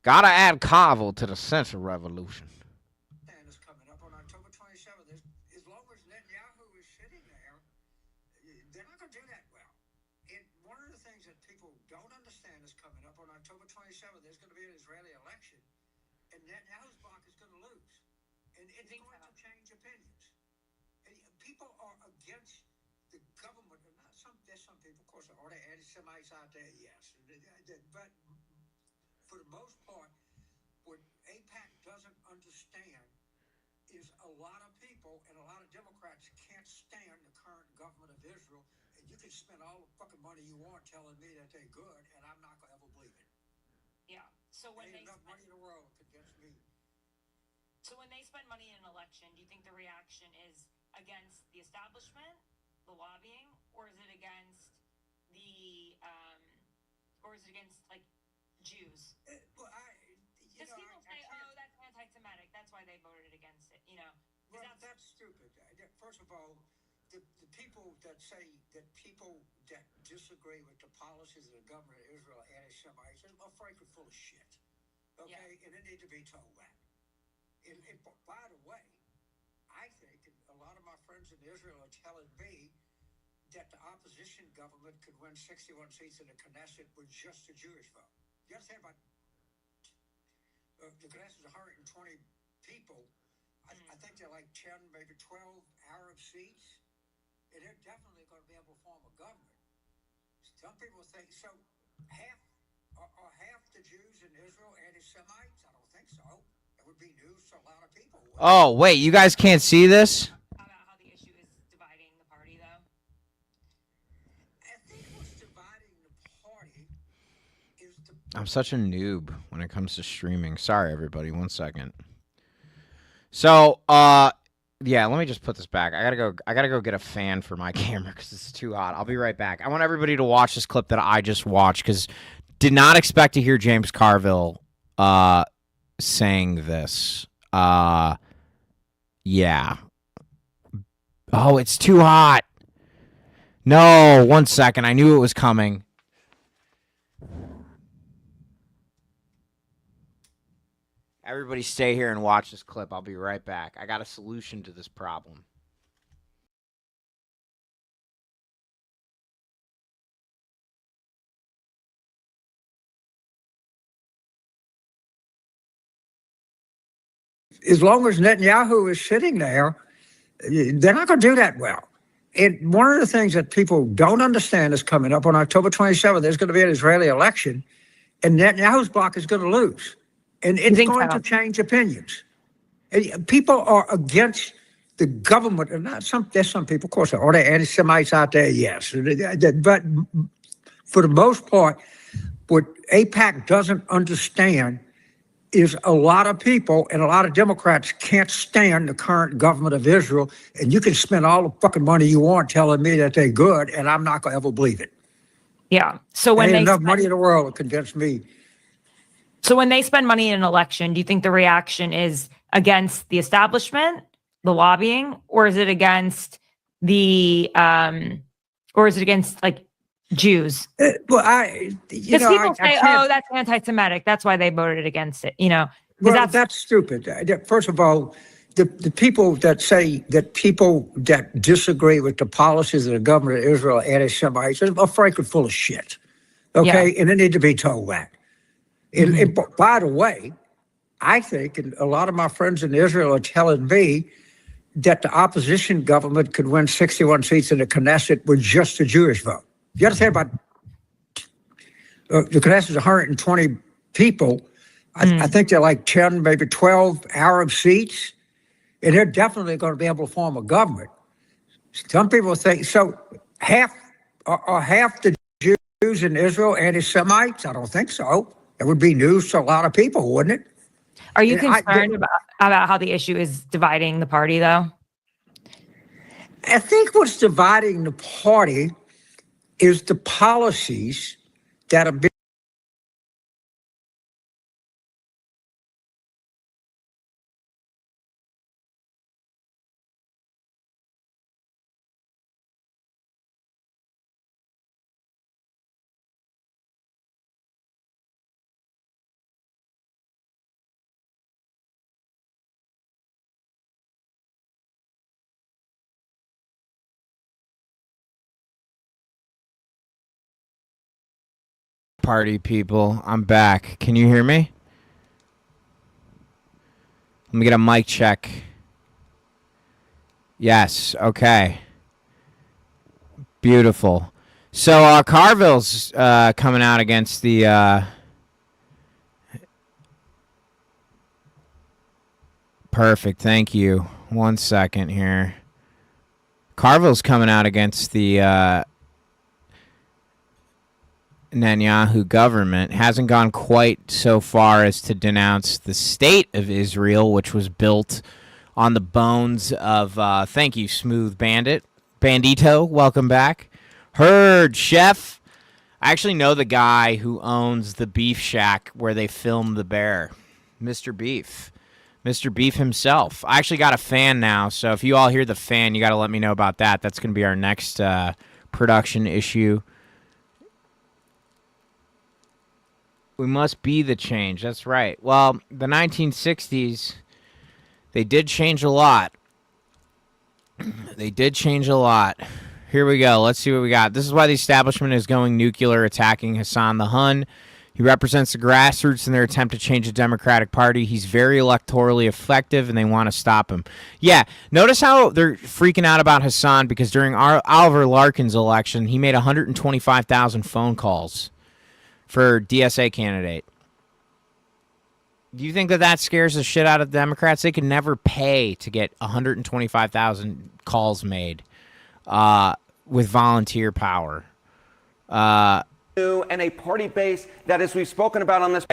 Gotta add Carville to the Central Revolution. Is coming up on October 27th. As long as Netanyahu is sitting there, they're not going to do that well. And one of the things that people don't understand is coming up on October 27th, there's going to be an Israeli election, and Netanyahu's bloc is going to lose. And it's going to change opinions. And people are against the government. There's some people, of course, are there anti-Semites out there? Yes. But for the most part, what AIPAC doesn't understand is a lot of people and a lot of Democrats can't stand the current government of Israel. And you can spend all the fucking money you want telling me that they're good, and I'm not going to ever believe it. Yeah. So when Ain't enough money in the world to convince me. So when they spend money in an election, do you think the reaction is against the establishment, the lobbying, or is it against the or is it against like Jews? Well, Because people say, can't. "Oh, that's anti-Semitic. That's why they voted against it." Well, that's stupid. First of all, the people that say that people that disagree with the policies of the government of Israel are anti-Semites are frankly full of shit. Okay, and they need to be told that. And by the way, I think a lot of my friends in Israel are telling me that the opposition government could win 61 seats in the Knesset with just a Jewish vote. You understand about the Knesset is 120 people. I think they're like 10, maybe 12 Arab seats, and they're definitely going to be able to form a government. Some people think so. Half the Jews in Israel anti-Semites? I don't think so. That would be news to a lot of people. Oh, wait, you guys can't see this? About how the issue is dividing the party, though. I think what's dividing the party is the. I'm such a noob when it comes to streaming. Sorry, everybody. 1 second. So, yeah, let me just put this back. I gotta go get a fan for my camera because it's too hot. I'll be right back. I want everybody to watch this clip that I just watched because did not expect to hear James Carville saying this. Yeah. Oh, it's too hot. No, 1 second. I knew it was coming. Everybody stay here and watch this clip. I'll be right back. I got a solution to this problem. As long as Netanyahu is sitting there, they're not going to do that well. And one of the things that people don't understand is coming up on October 27th, there's going to be an Israeli election, and Netanyahu's bloc is going to lose. And it's going to change opinions. And people are against the government, and there's some people, of course, are there anti-Semites out there? Yes. But for the most part, what AIPAC doesn't understand is a lot of people and a lot of Democrats can't stand the current government of Israel, and you can spend all the fucking money you want telling me that they're good, and I'm not going to ever believe it. Yeah. So when Ain't enough money in the world to convince me. So when they spend money in an election, do you think the reaction is against the establishment, the lobbying, or is it against like Jews? Well, Because people say, "Oh, that's anti-Semitic. That's why they voted against it." Well, that's stupid. First of all, the people that say that people that disagree with the policies of the government of Israel are anti-Semites are frankly full of shit. Okay, and they need to be told that. And by the way, I think, and a lot of my friends in Israel are telling me that the opposition government could win 61 seats in the Knesset with just a Jewish vote. You understand about the Knesset is 120 people. I think they're like 10, maybe 12 Arab seats, and they're definitely going to be able to form a government. Some people think so. Half the Jews in Israel anti-Semites? I don't think so. It would be news to a lot of people, wouldn't it? Are you concerned about how the issue is dividing the party, though? I think what's dividing the party is the policies that have been. Party people, I'm back. Can you hear me? Let me get a mic check. Yes, okay. Beautiful. So Carville's coming out against the perfect, thank you. 1 second here. Carville's coming out against the Netanyahu government. Hasn't gone quite so far as to denounce the state of Israel, which was built on the bones of, thank you, Smooth Bandit. Bandito, welcome back. Herd, Chef, I actually know the guy who owns the beef shack where they filmed the bear, Mr. Beef. Mr. Beef himself. I actually got a fan now, so if you all hear the fan, you got to let me know about that. That's going to be our next production issue. We must be the change. That's right. Well, the 1960s, they did change a lot. They did change a lot. Here we go. Let's see what we got. This is why the establishment is going nuclear, attacking Hasan the Hun. He represents the grassroots in their attempt to change the Democratic Party. He's very electorally effective, and they want to stop him. Yeah, notice how they're freaking out about Hasan because during Oliver Larkin's election, he made 125,000 phone calls for DSA candidate. Do you think that scares the shit out of the Democrats? They could never pay to get 125,000 calls made with volunteer power. And a party base that, as we've spoken about on this,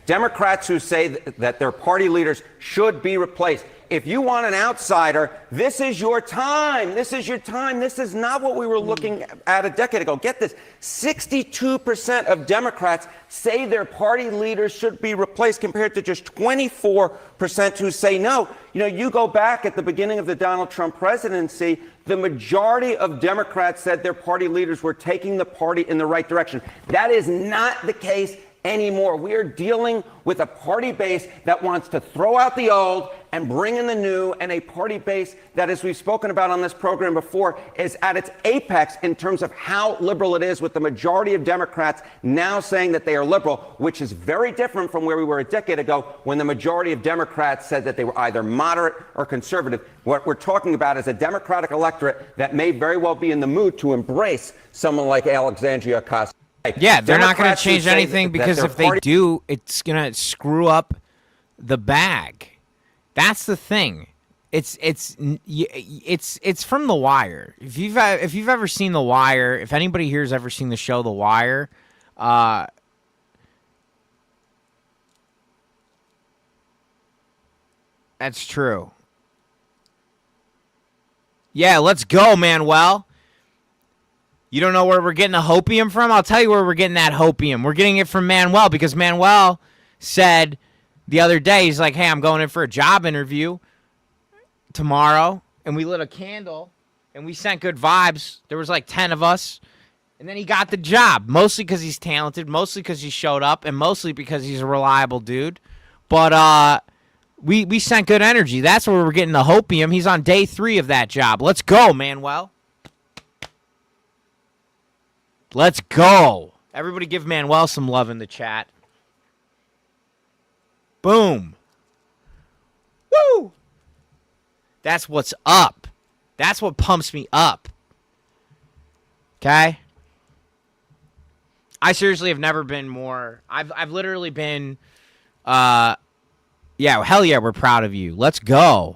Democrats who say that their party leaders should be replaced. If you want an outsider, this is your time. This is your time. This is not what we were looking at a decade ago. Get this, 62% of Democrats say their party leaders should be replaced compared to just 24% who say no. You know, you go back at the beginning of the Donald Trump presidency, the majority of Democrats said their party leaders were taking the party in the right direction. That is not the case anymore. We are dealing with a party base that wants to throw out the old and bring in the new, and a party base that, as we've spoken about on this program before, is at its apex in terms of how liberal it is, with the majority of Democrats now saying that they are liberal, which is very different from where we were a decade ago when the majority of Democrats said that they were either moderate or conservative. What we're talking about is a Democratic electorate that may very well be in the mood to embrace someone like Alexandria Ocasio. Yeah, they're not going to change anything because if they do, it's going to screw up the bag. That's the thing. It's from The Wire. If you've ever seen The Wire, if anybody here has ever seen the show The Wire, that's true. Yeah, let's go, Manuel. You don't know where we're getting the hopium from? I'll tell you where we're getting that hopium. We're getting it from Manuel because Manuel said the other day, he's like, hey, I'm going in for a job interview tomorrow. And we lit a candle and we sent good vibes. There was like 10 of us. And then he got the job, mostly because he's talented, mostly because he showed up, and mostly because he's a reliable dude. But we sent good energy. That's where we're getting the hopium. He's on day 3 of that job. Let's go, Manuel. Let's go. Everybody give Manuel some love in the chat. Boom. Woo. That's what's up. That's what pumps me up. Okay? I seriously have never been more. I've literally been yeah, hell yeah, we're proud of you. Let's go.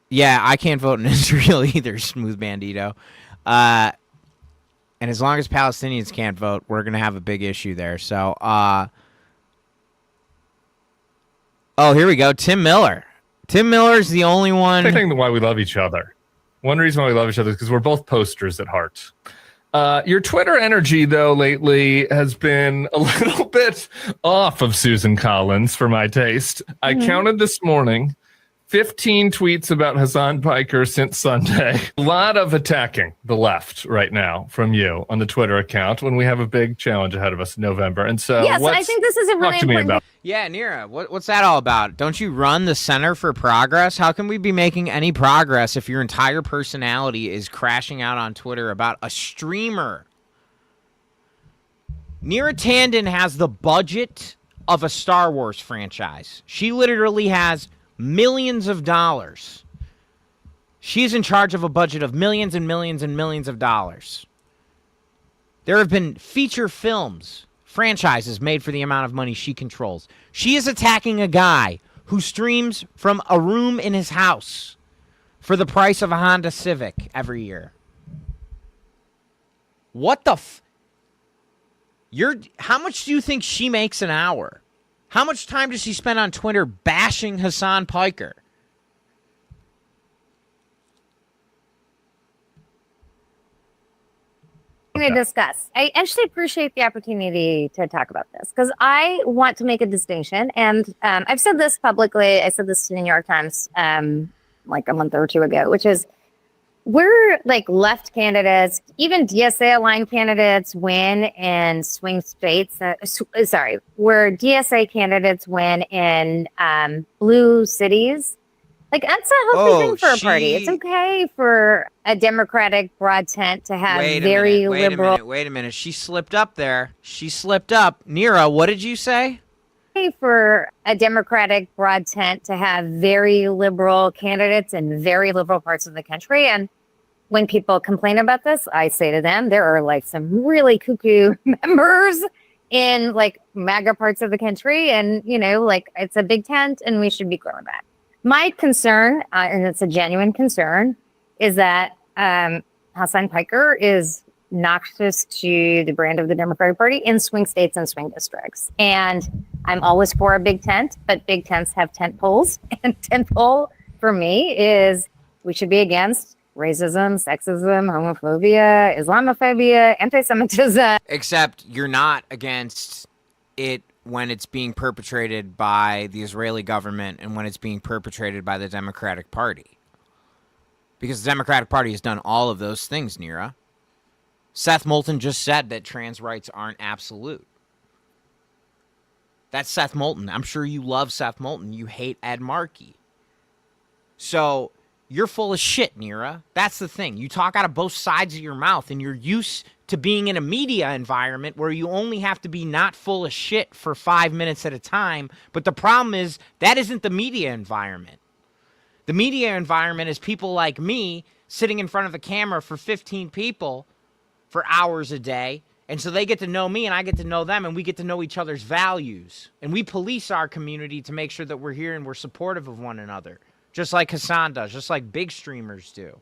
Yeah, I can't vote in Israel either, Smooth Bandito. And as long as Palestinians can't vote, we're going to have a big issue there. So, oh, here we go. Tim Miller. Tim Miller's the only one. I think why we love each other. One reason why we love each other is because we're both posters at heart. Your Twitter energy, though, lately has been a little bit off of Susan Collins for my taste. I counted this morning 15 tweets about Hasan Piker since Sunday. A lot of attacking the left right now from you on the Twitter account when we have a big challenge ahead of us in November. And so, yes, I think this is a really important. Yeah, Nira, what's that all about? Don't you run the Center for Progress? How can we be making any progress if your entire personality is crashing out on Twitter about a streamer? Nira Tandon has the budget of a Star Wars franchise. She literally has millions of dollars. She's in charge of a budget of millions and millions and millions of dollars. There have been feature films, franchises made for the amount of money she controls. She is attacking a guy who streams from a room in his house for the price of a Honda Civic every year. What the how much do you think she makes an hour? How much time does she spend on Twitter bashing Hasan Piker? going to discuss. I actually appreciate the opportunity to talk about this because I want to make a distinction. And I've said this publicly. I said this to the New York Times like a month or two ago, which is we're like left candidates, even DSA aligned candidates win in swing states. Where DSA candidates win in blue cities. Like, that's a healthy thing for a party. It's okay for a Democratic broad tent to have very liberal. Wait a minute. She slipped up there. She slipped up. Nira, what did you say? For a Democratic broad tent to have very liberal candidates in very liberal parts of the country. And when people complain about this, I say to them, there are like some really cuckoo members in like MAGA parts of the country. And, you know, like it's a big tent and we should be growing that. My concern, and it's a genuine concern, is that Hasan Piker is noxious to the brand of the Democratic Party in swing states and swing districts. And I'm always for a big tent, but big tents have tent poles. And tent pole for me is we should be against racism, sexism, homophobia, Islamophobia, anti-Semitism. Except you're not against it when it's being perpetrated by the Israeli government and when it's being perpetrated by the Democratic Party. Because the Democratic Party has done all of those things, Nira. Seth Moulton just said that trans rights aren't absolute. That's Seth Moulton. I'm sure you love Seth Moulton. You hate Ed Markey. So you're full of shit, Nira. That's the thing. You talk out of both sides of your mouth, and you're used to being in a media environment where you only have to be not full of shit for 5 minutes at a time. But the problem is that isn't the media environment. The media environment is people like me sitting in front of a camera for 15 people for hours a day. And so they get to know me and I get to know them and we get to know each other's values. And we police our community to make sure that we're here and we're supportive of one another. Just like Hasan does, just like big streamers do.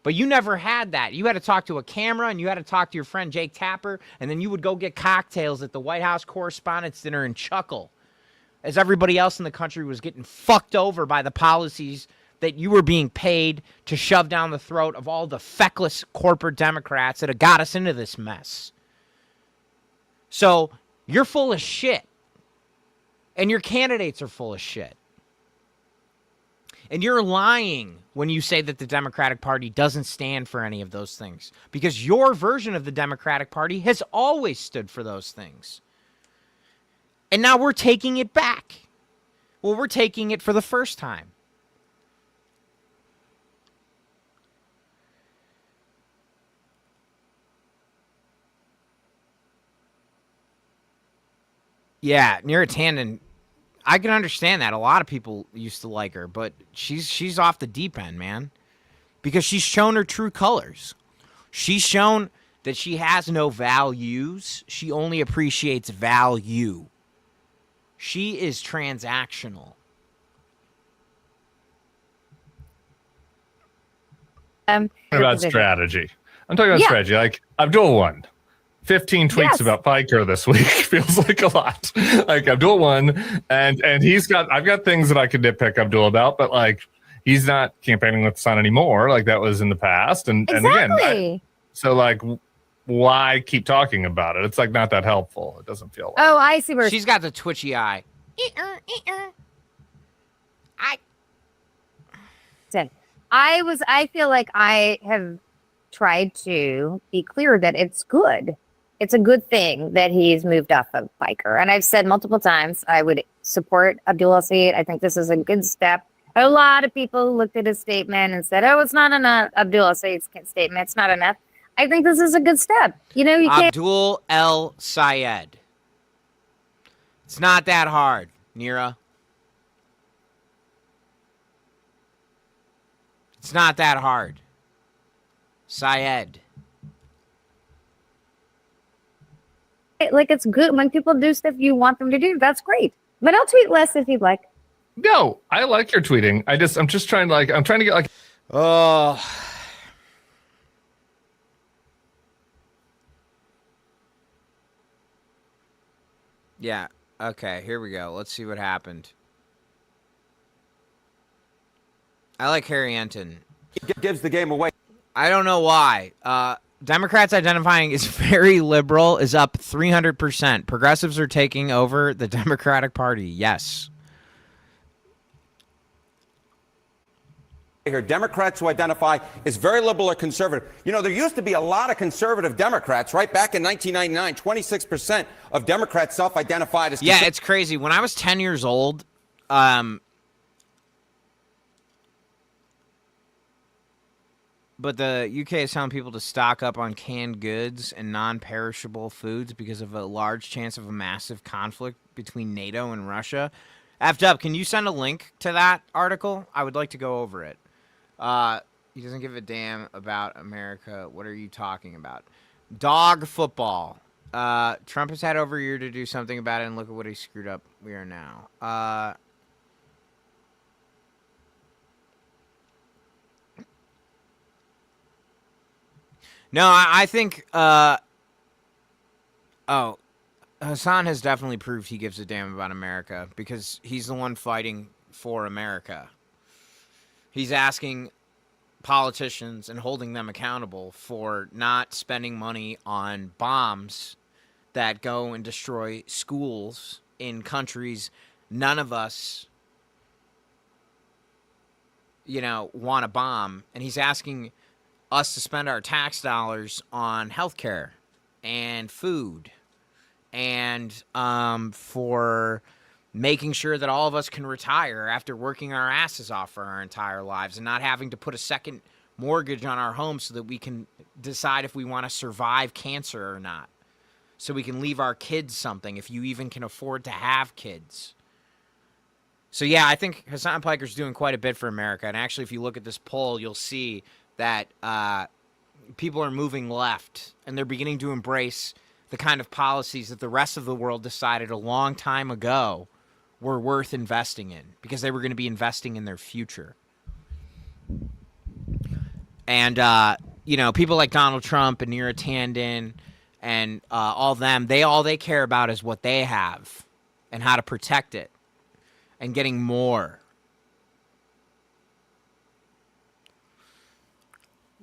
But you never had that. You had to talk to a camera and you had to talk to your friend Jake Tapper, and then you would go get cocktails at the White House Correspondents' Dinner and chuckle as everybody else in the country was getting fucked over by the policies that you were being paid to shove down the throat of all the feckless corporate Democrats that have got us into this mess. So you're full of shit. And your candidates are full of shit. And you're lying when you say that the Democratic Party doesn't stand for any of those things. Because your version of the Democratic Party has always stood for those things. And now we're taking it back. Well, we're taking it for the first time. Yeah, Neera Tanden, I can understand that. A lot of people used to like her, but she's off the deep end, man. Because she's shown her true colors. She's shown that she has no values. She only appreciates value. She is transactional. About strategy. I'm talking about strategy. Like Abdul won. 15 tweets about Piker this week feels like a lot. Like Abdul won, and I've got things that I could nitpick Abdul about, but like he's not campaigning with the Sun anymore, like that was in the past. And again, so like why keep talking about it? It's like not that helpful. It doesn't feel like. Oh, I see where she's got the twitchy eye. I feel like I have tried to be clear that it's good. It's a good thing that he's moved off of Piker. And I've said multiple times I would support Abdul Saeed. I think this is a good step. A lot of people looked at his statement and said, oh, it's not enough. Abdul Saeed's statement, it's not enough. I think this is a good step. You know, you can't. Abdul El Sayed. It's not that hard, Nira. It's not that hard. Syed. Like, it's good when people do stuff you want them to do. That's great. But I'll tweet less if you'd like. No, I like your tweeting. I'm just trying to I'm trying to get like. Oh. Yeah. Okay, here we go. Let's see what happened. I like Harry Enton. Gives the game away. I don't know why. Democrats identifying as very liberal is up 300%. Progressives are taking over the Democratic Party. Yes. Here, Democrats who identify as very liberal or conservative. You know, there used to be a lot of conservative Democrats, right? Back in 1999, 26% of Democrats self-identified as Yeah, it's crazy. When I was 10 years old, but the UK is telling people to stock up on canned goods and non-perishable foods because of a large chance of a massive conflict between NATO and Russia. Effed up, can you send a link to that article? I would like to go over it. He doesn't give a damn about America. What are you talking about? Dog football. Trump has had over a year to do something about it, and look at what he screwed up. We are now. No, I think. Hasan has definitely proved he gives a damn about America because he's the one fighting for America. He's asking politicians and holding them accountable for not spending money on bombs that go and destroy schools in countries none of us, want to bomb. And he's asking us to spend our tax dollars on healthcare and food and for making sure that all of us can retire after working our asses off for our entire lives and not having to put a second mortgage on our home so that we can decide if we want to survive cancer or not. So we can leave our kids something if you even can afford to have kids. So yeah, I think Hasan Piker's doing quite a bit for America. And actually, if you look at this poll, you'll see that people are moving left and they're beginning to embrace the kind of policies that the rest of the world decided a long time ago were worth investing in because they were going to be investing in their future. And, people like Donald Trump and Neera Tanden and all them, they care about is what they have and how to protect it and getting more.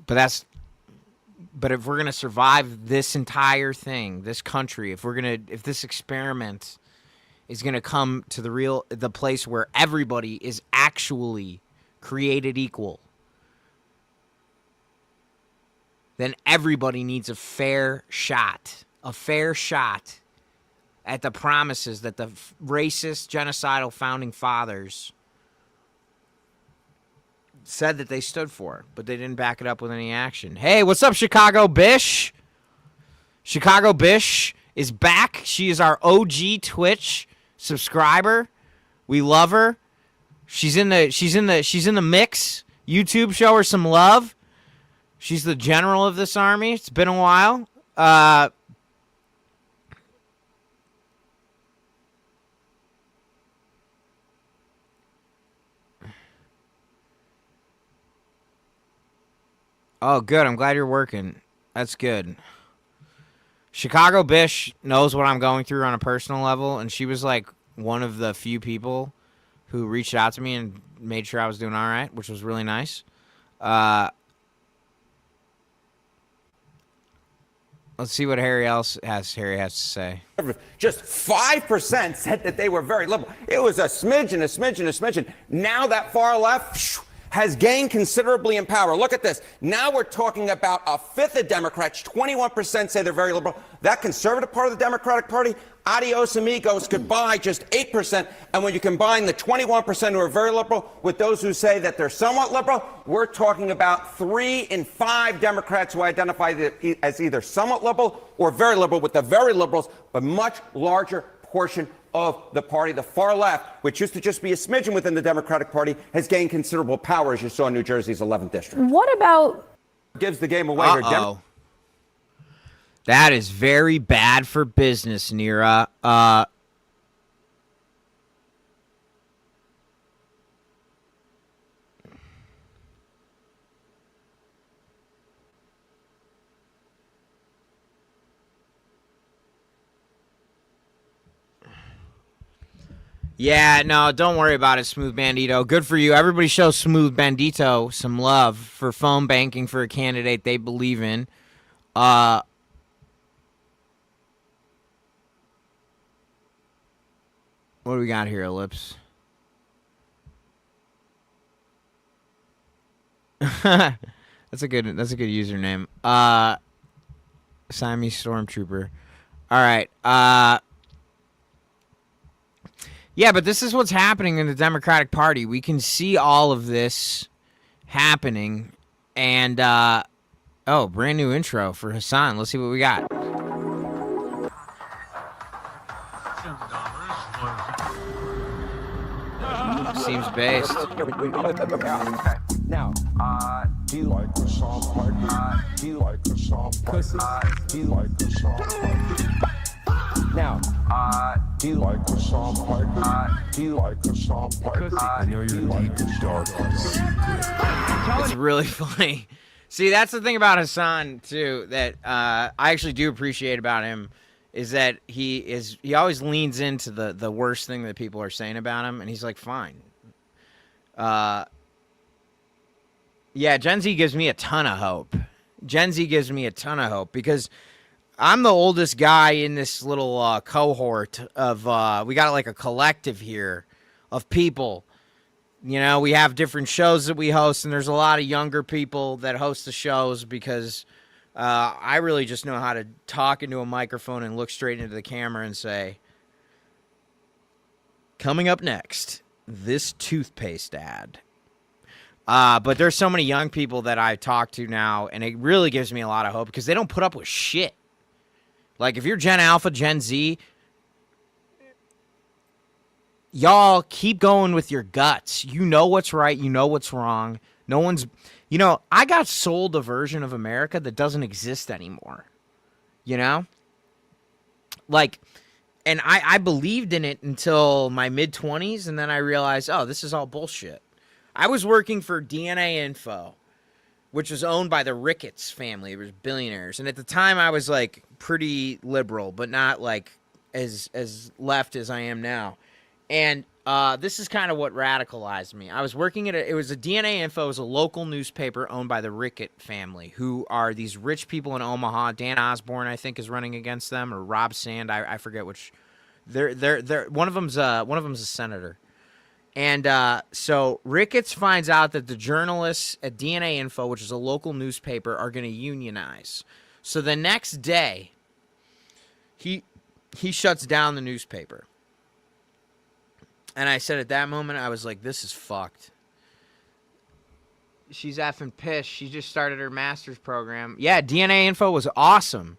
But if we're going to survive this entire thing, this country, if this experiment is going to come to the place where everybody is actually created equal, then everybody needs a fair shot at the promises that the racist, genocidal founding fathers said that they stood for, but they didn't back it up with any action. Hey, what's up, Chicago Bish? Chicago Bish is back. She is our OG Twitch subscriber. We love her. She's in the mix. YouTube, show her some love. She's the general of this army. It's been a while. Oh, good. I'm glad you're working. That's good. Chicago Bish knows what I'm going through on a personal level, and she was like one of the few people who reached out to me and made sure I was doing all right, which was really nice. Let's see what Harry has to say. Just 5% said that they were very liberal. It was a smidgen. Now that far left has gained considerably in power. Look at this. Now we're talking about a fifth of Democrats. 21% say they're very liberal. That conservative part of the Democratic Party, adios amigos, goodbye, just 8%. And when you combine the 21% who are very liberal with those who say that they're somewhat liberal, we're talking about 3 in 5 Democrats who identify as either somewhat liberal or very liberal, with the very liberals, a much larger portion of the party. The far left, which used to just be a smidgen within the Democratic Party, has gained considerable power, as you saw in New Jersey's 11th district. What about... Gives the game away here. That is very bad for business, Neera. Yeah, no, don't worry about it, Smooth Bandito. Good for you. Everybody show Smooth Bandito some love for phone banking for a candidate they believe in. What do we got here, Ellipse? That's a good username. Siamese Stormtrooper. All right. Yeah, but this is what's happening in the Democratic Party. We can see all of this happening. And, brand new intro for Hasan. Let's see what we got. Seems based. Now, do you like Hasan Piker? Do you like Hasan Piker? Do you like Hasan Piker? Now, do you like Hasan Piker? Do you like Hasan Piker? I know you're deep and dark. It's really funny. See, that's the thing about Hasan too that I actually do appreciate about him is that he always leans into the worst thing that people are saying about him, and he's like, fine. Yeah, Gen Z gives me a ton of hope. Gen Z gives me a ton of hope because I'm the oldest guy in this little cohort of we got like a collective here of people. You know, we have different shows that we host, and there's a lot of younger people that host the shows because I really just know how to talk into a microphone and look straight into the camera and say, coming up next, this toothpaste ad. But there's so many young people that I talk to now, and it really gives me a lot of hope because they don't put up with shit. Like, if you're Gen Alpha, Gen Z, y'all keep going with your guts. You know what's right. You know what's wrong. No one's... You know, I got sold a version of America that doesn't exist anymore. You know? Like... And I believed in it until my mid-20s, and then I realized, oh, this is all bullshit. I was working for DNA Info, which was owned by the Ricketts family. It was billionaires. And at the time, I was, like, pretty liberal, but not, like, as left as I am now. And this is kind of what radicalized me. I was working at it was a DNA Info. It was a local newspaper owned by the Rickett family, who are these rich people in Omaha. Dan Osborne, I think, is running against them, or Rob Sand. I forget which. They're one of them's a senator. And so Ricketts finds out that the journalists at DNA Info, which is a local newspaper, are going to unionize. So the next day, he shuts down the newspaper. And I said at that moment, I was like, this is fucked. She's effing pissed. She just started her master's program. Yeah, DNA Info was awesome.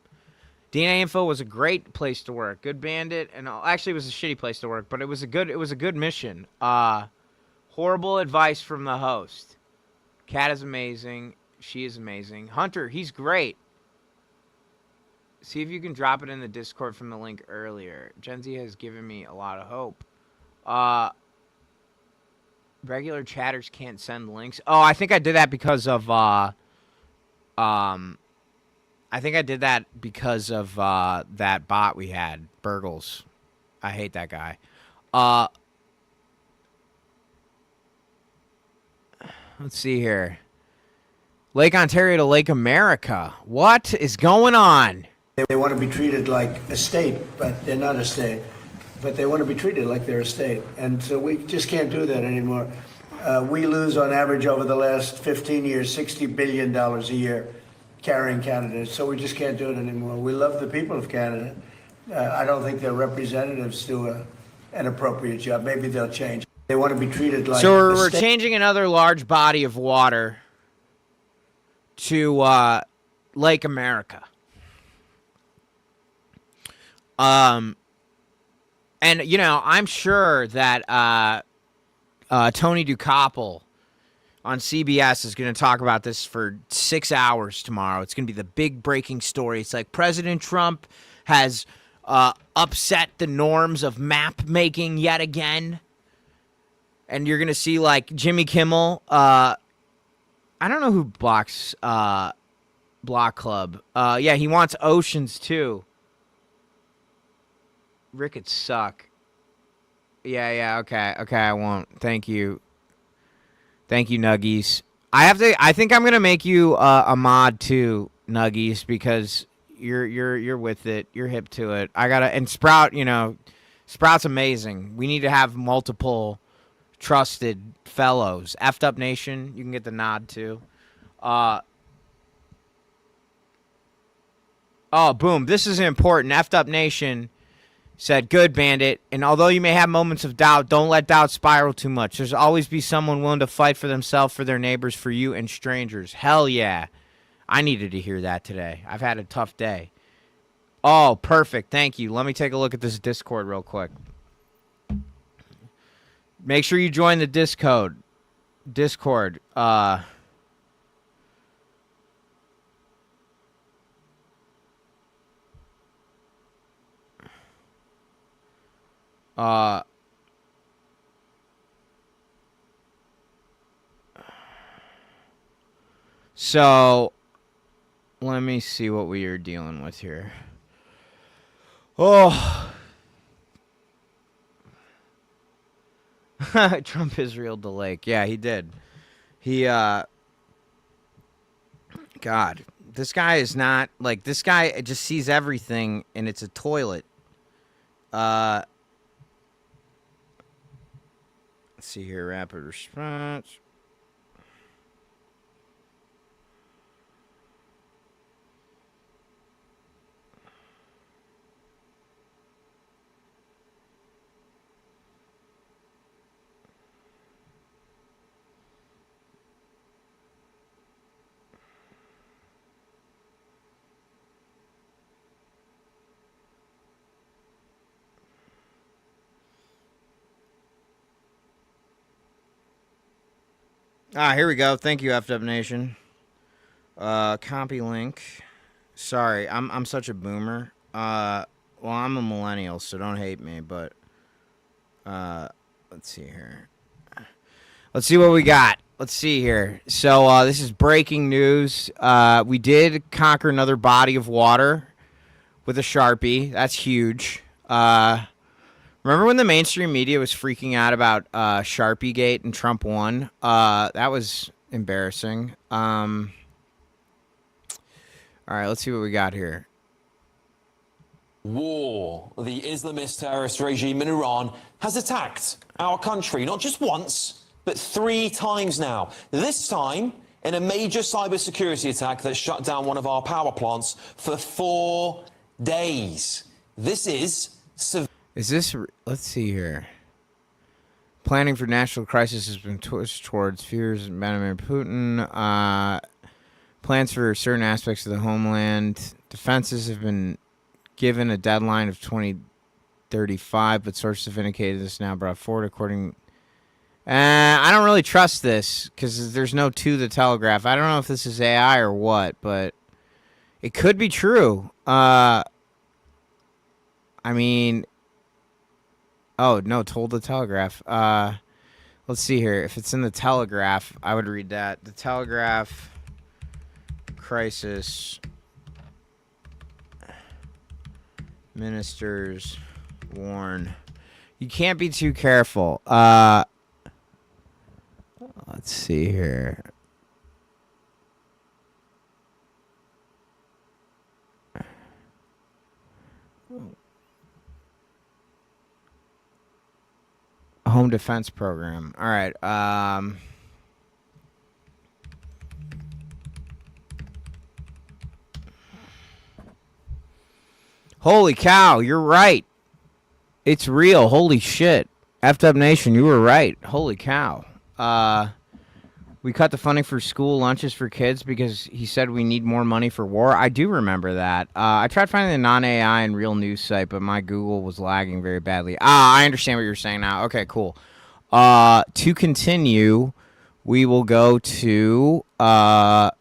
DNA Info was a great place to work. Good Bandit, and actually it was a shitty place to work, but it was a good mission. Horrible advice from the host. Kat is amazing. She is amazing. Hunter, he's great. See if you can drop it in the Discord from the link earlier. Gen Z has given me a lot of hope. Regular chatters can't send links. Oh, I think I did that because of that bot we had, Burgles. I hate that guy. Let's see here. Lake Ontario to Lake America. What is going on? They want to be treated like a state, but they're not a state. But they want to be treated like they're a state. And so we just can't do that anymore. We lose on average over the last 15 years, $60 billion a year carrying Canada. So we just can't do it anymore. We love the people of Canada. I don't think their representatives do an appropriate job. Maybe they'll change. They want to be treated like so we're changing another large body of water to Lake America. And, you know, I'm sure that Tony Dukoppel on CBS is going to talk about this for 6 hours tomorrow. It's going to be the big breaking story. It's like President Trump has upset the norms of map making yet again. And you're going to see, like, Jimmy Kimmel. I don't know who blocks Block Club. Yeah, he wants oceans, too. Ricketts suck. Yeah, okay, I won't. Thank you, Nuggies. I think I'm gonna make you a mod too, Nuggies, because you're with it. You're hip to it. And Sprout, Sprout's amazing. We need to have multiple trusted fellows. Effed Up Nation, you can get the nod too. Boom. This is important. Effed Up Nation said, good, Bandit. And although you may have moments of doubt, don't let doubt spiral too much. There's always be someone willing to fight for themselves, for their neighbors, for you, and strangers. Hell yeah. I needed to hear that today. I've had a tough day. Oh, perfect. Thank you. Let me take a look at this Discord real quick. Make sure you join the Discord. So let me see what we are dealing with here. Oh. Trump Israel the lake. Yeah, he did. God, this guy is not like, this guy just sees everything and it's a toilet. Let's see here. Rapid response. Here we go. Thank you, FW Nation. Copy link. Sorry, I'm such a boomer. Well, I'm a millennial, so don't hate me, but let's see here. Let's see what we got. Let's see here. So this is breaking news. We did conquer another body of water with a Sharpie. That's huge. Remember when the mainstream media was freaking out about Sharpie Gate and Trump won? That was embarrassing. All right, let's see what we got here. War. The Islamist terrorist regime in Iran has attacked our country, not just once, but 3 times now. This time in a major cybersecurity attack that shut down one of our power plants for 4 days. This is let's see here. Planning for national crisis has been pushed towards fears of Vladimir Putin. Plans for certain aspects of the homeland. Defenses have been given a deadline of 2035, but sources have indicated this now brought forward according. I don't really trust this because there's no to the Telegraph. I don't know if this is AI or what, but it could be true. I mean, oh no, told the Telegraph. Let's see here. If it's in the Telegraph, I would read that. The Telegraph crisis. Ministers warn. You can't be too careful. Let's see here. Home defense program. All right. Holy cow, you're right. It's real. Holy shit. Effed Up Nation, you were right. Holy cow. We cut the funding for school lunches for kids because he said we need more money for war. I do remember that. I tried finding the non-AI and real news site, but my Google was lagging very badly. I understand what you're saying now. Okay, cool. To continue, we will go to, 1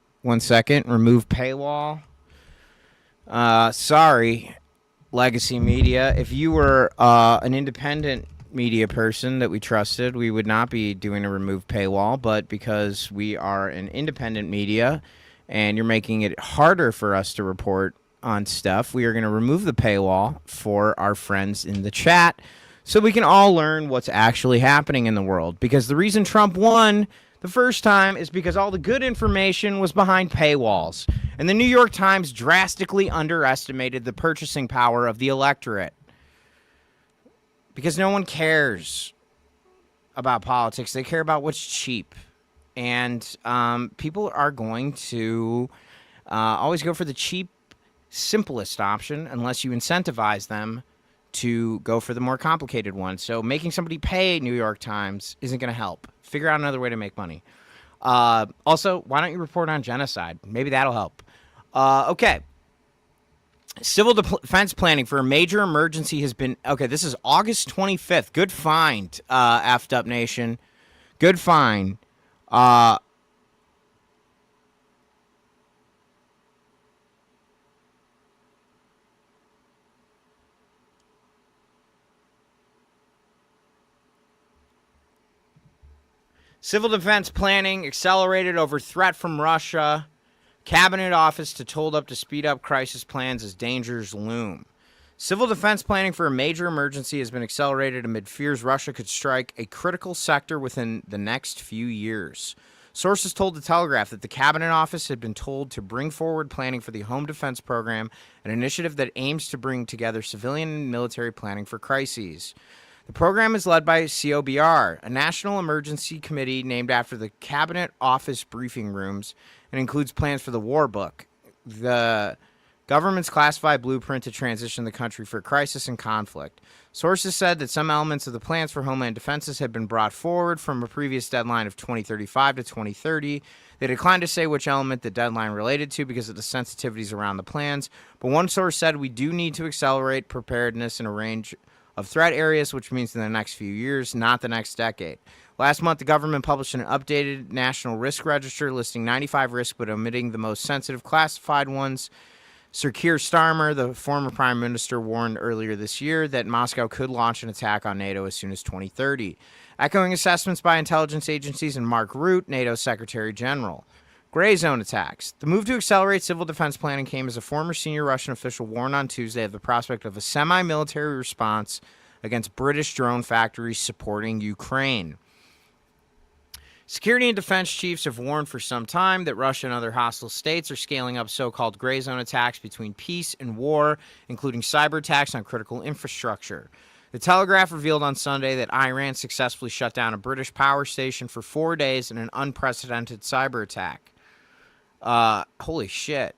second, remove paywall. Sorry, Legacy Media. If you were an independent media person that we trusted, we would not be doing a remove paywall, but because we are an independent media and you're making it harder for us to report on stuff, we are going to remove the paywall for our friends in the chat so we can all learn what's actually happening in the world. Because the reason Trump won, The first time is because all the good information was behind paywalls, and the New York Times drastically underestimated the purchasing power of the electorate. Because no one cares about politics. They care about what's cheap. And people are going to always go for the cheap, simplest option unless you incentivize them to go for the more complicated one. So making somebody pay New York Times isn't going to help. Figure out another way to make money. Also, why don't you report on genocide? Maybe that'll help. Okay. Civil defense planning for a major emergency has been... Okay, this is August 25th. Good find, F'd Up Nation. Good find. Civil defense planning accelerated over threat from Russia. Cabinet office to told up to speed up crisis plans as dangers loom. Civil defense planning for a major emergency has been accelerated amid fears Russia could strike a critical sector within the next few years. Sources told The Telegraph that the Cabinet Office had been told to bring forward planning for the Home Defense Program, an initiative that aims to bring together civilian and military planning for crises. The program is led by COBR, a national emergency committee named after the Cabinet Office briefing rooms, and includes plans for the War Book, the government's classified blueprint to transition the country for crisis and conflict. Sources said that some elements of the plans for Homeland Defenses had been brought forward from a previous deadline of 2035 to 2030. They declined to say which element the deadline related to because of the sensitivities around the plans, but one source said we do need to accelerate preparedness in a range of threat areas, which means in the next few years, not the next decade. Last month, the government published an updated national risk register listing 95 risks but omitting the most sensitive classified ones. Sir Keir Starmer, the former prime minister, warned earlier this year that Moscow could launch an attack on NATO as soon as 2030, echoing assessments by intelligence agencies and Mark Rutte, NATO's Secretary General. Gray zone attacks. The move to accelerate civil defense planning came as a former senior Russian official warned on Tuesday of the prospect of a semi-military response against British drone factories supporting Ukraine. Security and defense chiefs have warned for some time that Russia and other hostile states are scaling up so-called gray zone attacks between peace and war, including cyber attacks on critical infrastructure. The Telegraph revealed on Sunday that Iran successfully shut down a British power station for 4 days in an unprecedented cyber attack. Holy shit.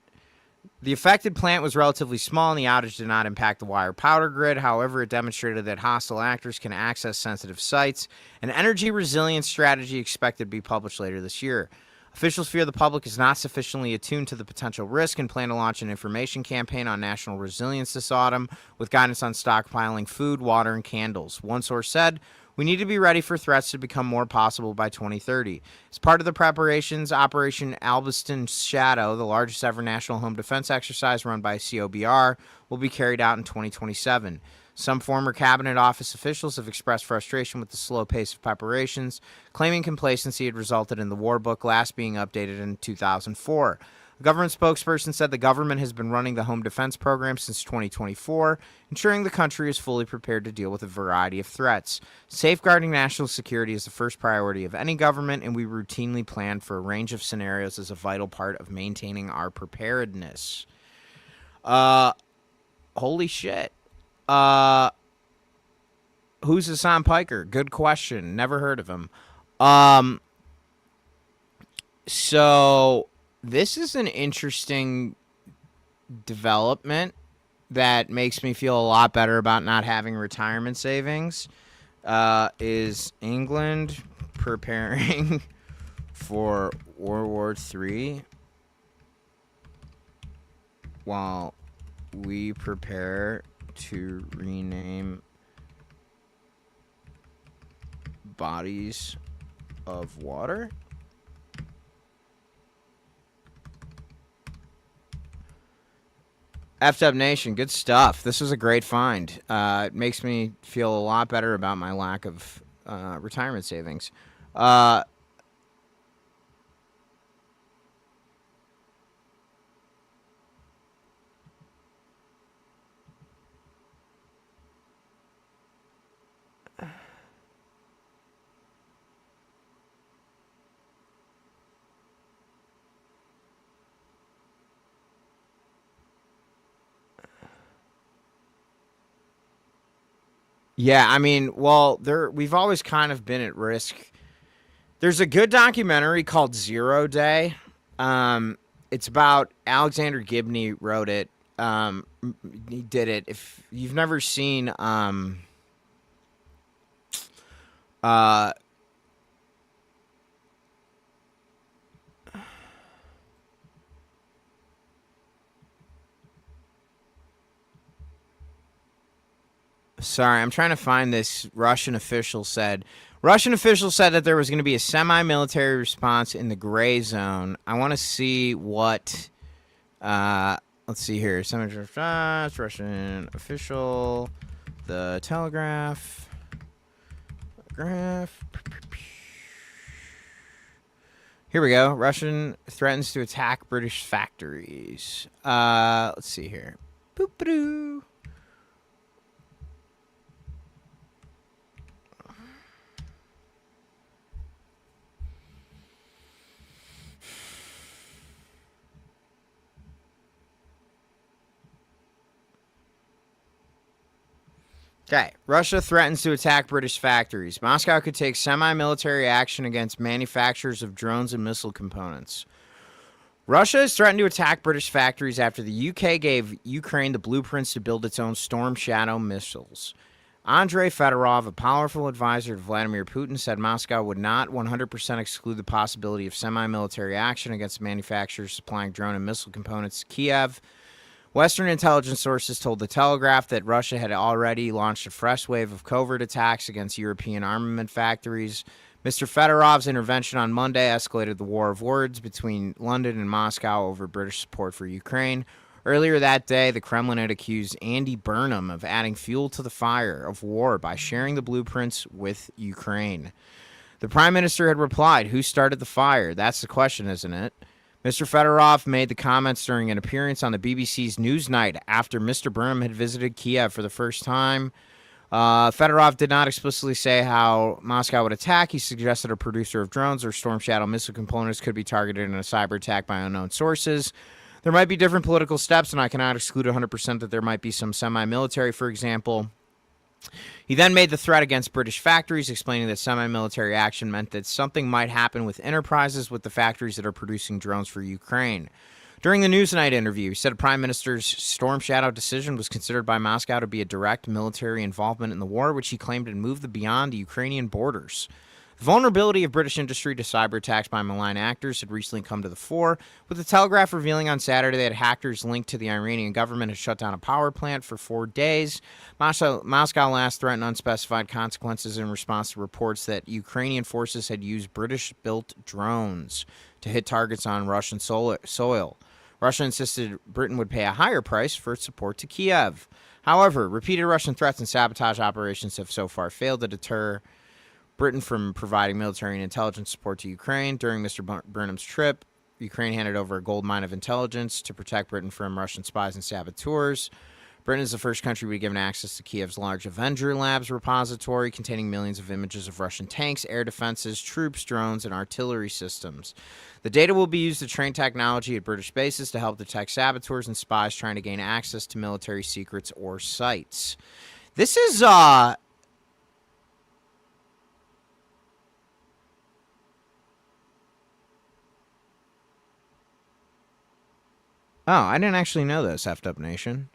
The affected plant was relatively small and the outage did not impact the wire powder grid. However, it demonstrated that hostile actors can access sensitive sites. An energy resilience strategy expected to be published later this year. Officials fear the public is not sufficiently attuned to the potential risk and plan to launch an information campaign on national resilience this autumn with guidance on stockpiling food, water, and candles. One source said, "We need to be ready for threats to become more possible by 2030. As part of the preparations, Operation Alveston Shadow, the largest ever national home defense exercise run by COBR, will be carried out in 2027. Some former cabinet office officials have expressed frustration with the slow pace of preparations, claiming complacency had resulted in the War Book last being updated in 2004. A government spokesperson said the government has been running the home defense program since 2024, ensuring the country is fully prepared to deal with a variety of threats. Safeguarding national security is the first priority of any government, and we routinely plan for a range of scenarios as a vital part of maintaining our preparedness." Holy shit. Who's Hasan Piker? Good question. Never heard of him. So this is an interesting development that makes me feel a lot better about not having retirement savings. Is England preparing for World War III while we prepare to rename bodies of water? F'd Up Nation, good stuff. This was a great find. It makes me feel a lot better about my lack of retirement savings. Yeah, I mean, well, we've always kind of been at risk. There's a good documentary called Zero Day. It's about Alexander Gibney wrote it. He did it. If you've never seen uh sorry, I'm trying to find this. Russian official said that there was going to be a semi-military response in the gray zone. I want to see what let's see here. Russian official, the Telegraph. Here we go. Russian threatens to attack British factories. Let's see here. Boop-a-doo. Okay. Russia threatens to attack British factories. Moscow could take semi-military action against manufacturers of drones and missile components. Russia has threatened to attack British factories after the UK gave Ukraine the blueprints to build its own Storm Shadow missiles. Andrei Fedorov, a powerful advisor to Vladimir Putin, said Moscow would not 100% exclude the possibility of semi-military action against manufacturers supplying drone and missile components to Kiev. Western intelligence sources told The Telegraph that Russia had already launched a fresh wave of covert attacks against European armament factories. Mr. Fedorov's intervention on Monday escalated the war of words between London and Moscow over British support for Ukraine. Earlier that day, the Kremlin had accused Andy Burnham of adding fuel to the fire of war by sharing the blueprints with Ukraine. The Prime Minister had replied, "Who started the fire? That's the question, isn't it?" Mr. Fedorov made the comments during an appearance on the BBC's Newsnight after Mr. Burnham had visited Kiev for the first time. Fedorov did not explicitly say how Moscow would attack. He suggested a producer of drones or Storm Shadow missile components could be targeted in a cyber attack by unknown sources. There might be different political steps, and I cannot exclude 100% that there might be some semi-military, for example. He then made the threat against British factories, explaining that semi-military action meant that something might happen with enterprises with the factories that are producing drones for Ukraine. During the Newsnight interview, he said Prime Minister's Storm Shadow decision was considered by Moscow to be a direct military involvement in the war, which he claimed had moved beyond the Ukrainian borders. The vulnerability of British industry to cyber attacks by malign actors had recently come to the fore, with the Telegraph revealing on Saturday that hackers linked to the Iranian government had shut down a power plant for 4 days. Moscow last threatened unspecified consequences in response to reports that Ukrainian forces had used British-built drones to hit targets on Russian soil. Russia insisted Britain would pay a higher price for its support to Kiev. However, repeated Russian threats and sabotage operations have so far failed to deter Britain from providing military and intelligence support to Ukraine. During Mr. Burnham's trip, Ukraine handed over a gold mine of intelligence to protect Britain from Russian spies and saboteurs. Britain is the first country to be given access to Kiev's large Avenger Labs repository containing millions of images of Russian tanks, air defenses, troops, drones, and artillery systems. The data will be used to train technology at British bases to help detect saboteurs and spies trying to gain access to military secrets or sites. This is, Oh, I didn't actually know this, Effed Up Nation.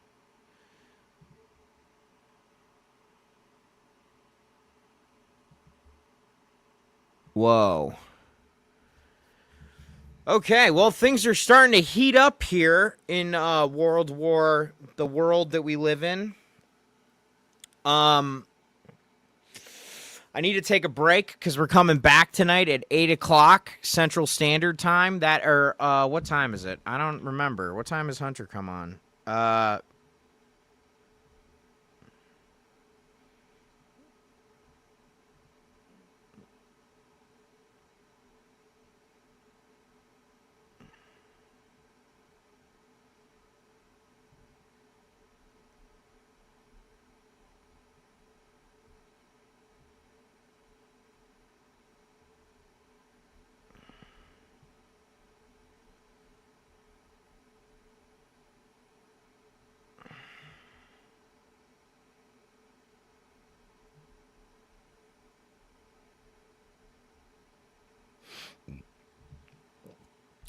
Whoa. Okay, well, things are starting to heat up here in the world that we live in. I need to take a break because we're coming back tonight at 8 o'clock Central Standard Time. What time is it? I don't remember. What time does Hunter come on?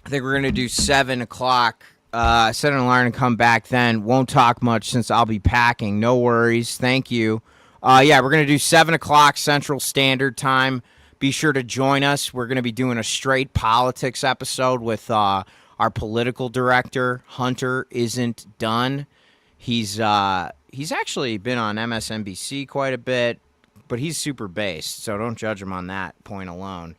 I think we're going to do 7 o'clock. Set an alarm and come back then. Won't talk much since I'll be packing. No worries. Thank you. Yeah, we're going to do 7 o'clock Central Standard Time. Be sure to join us. We're going to be doing a straight politics episode with our political director, Hunter Isn't Done. He's actually been on MSNBC quite a bit, but he's super based, so don't judge him on that point alone.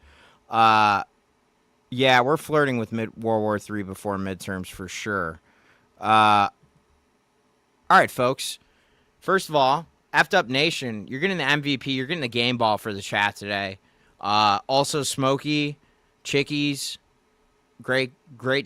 Yeah, we're flirting with World War III before midterms for sure. All right, folks. First of all, Effed Up Nation, you're getting the MVP. You're getting the game ball for the chat today. Also, Smokey, Chickies, great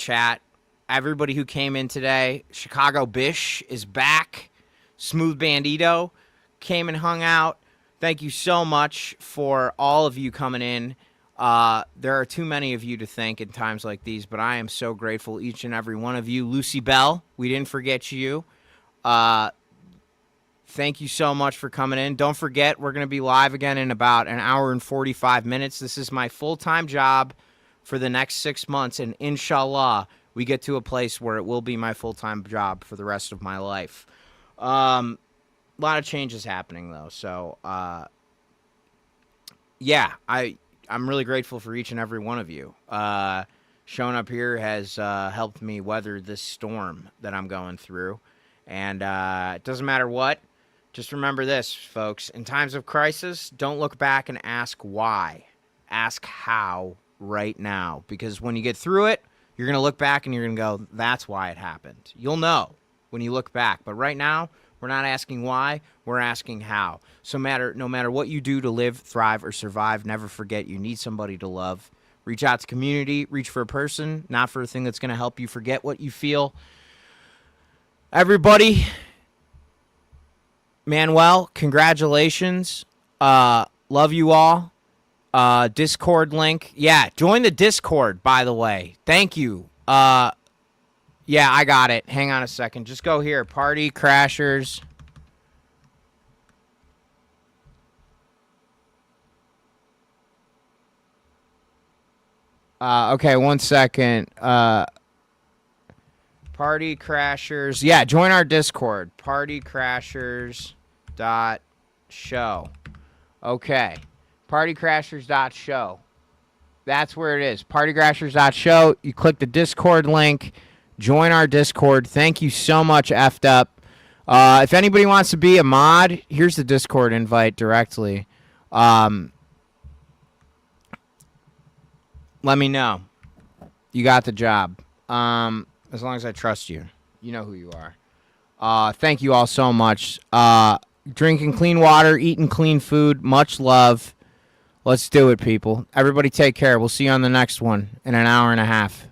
chat. Everybody who came in today. Chicago Bish is back. Smooth Bandito came and hung out. Thank you so much for all of you coming in. There are too many of you to thank in times like these, but I am so grateful, each and every one of you. Lucy Bell, we didn't forget you. Thank you so much for coming in. Don't forget, we're going to be live again in about an hour and 45 minutes. This is my full-time job for the next 6 months, and inshallah, we get to a place where it will be my full-time job for the rest of my life. A lot of changes happening, though, so yeah, I'm really grateful for each and every one of you. Showing up here has helped me weather this storm that I'm going through. And it doesn't matter what. Just remember this, folks. In times of crisis, don't look back and ask why. Ask how right now. Because when you get through it, you're going to look back and you're going to go, that's why it happened. You'll know when you look back. But right now, we're not asking why, we're asking how. So no matter what you do to live, thrive, or survive, never forget you need somebody to love. Reach out to community, reach for a person, not for a thing that's going to help you forget what you feel. Everybody, Manuel, congratulations. Love you all. Discord link. Yeah, join the Discord, by the way. Thank you. Yeah, I got it. Hang on a second. Just go here. Party Crashers. Okay, 1 second. Party Crashers. Yeah, join our Discord. Partycrashers.show. Okay. Partycrashers.show. That's where it is. Partycrashers.show. You click the Discord link. Join our Discord. Thank you so much, Effed Up. If anybody wants to be a mod, here's the Discord invite directly. Let me know. You got the job. As long as I trust you. You know who you are. Thank you all so much. Drinking clean water, eating clean food. Much love. Let's do it, people. Everybody take care. We'll see you on the next one in an hour and a half.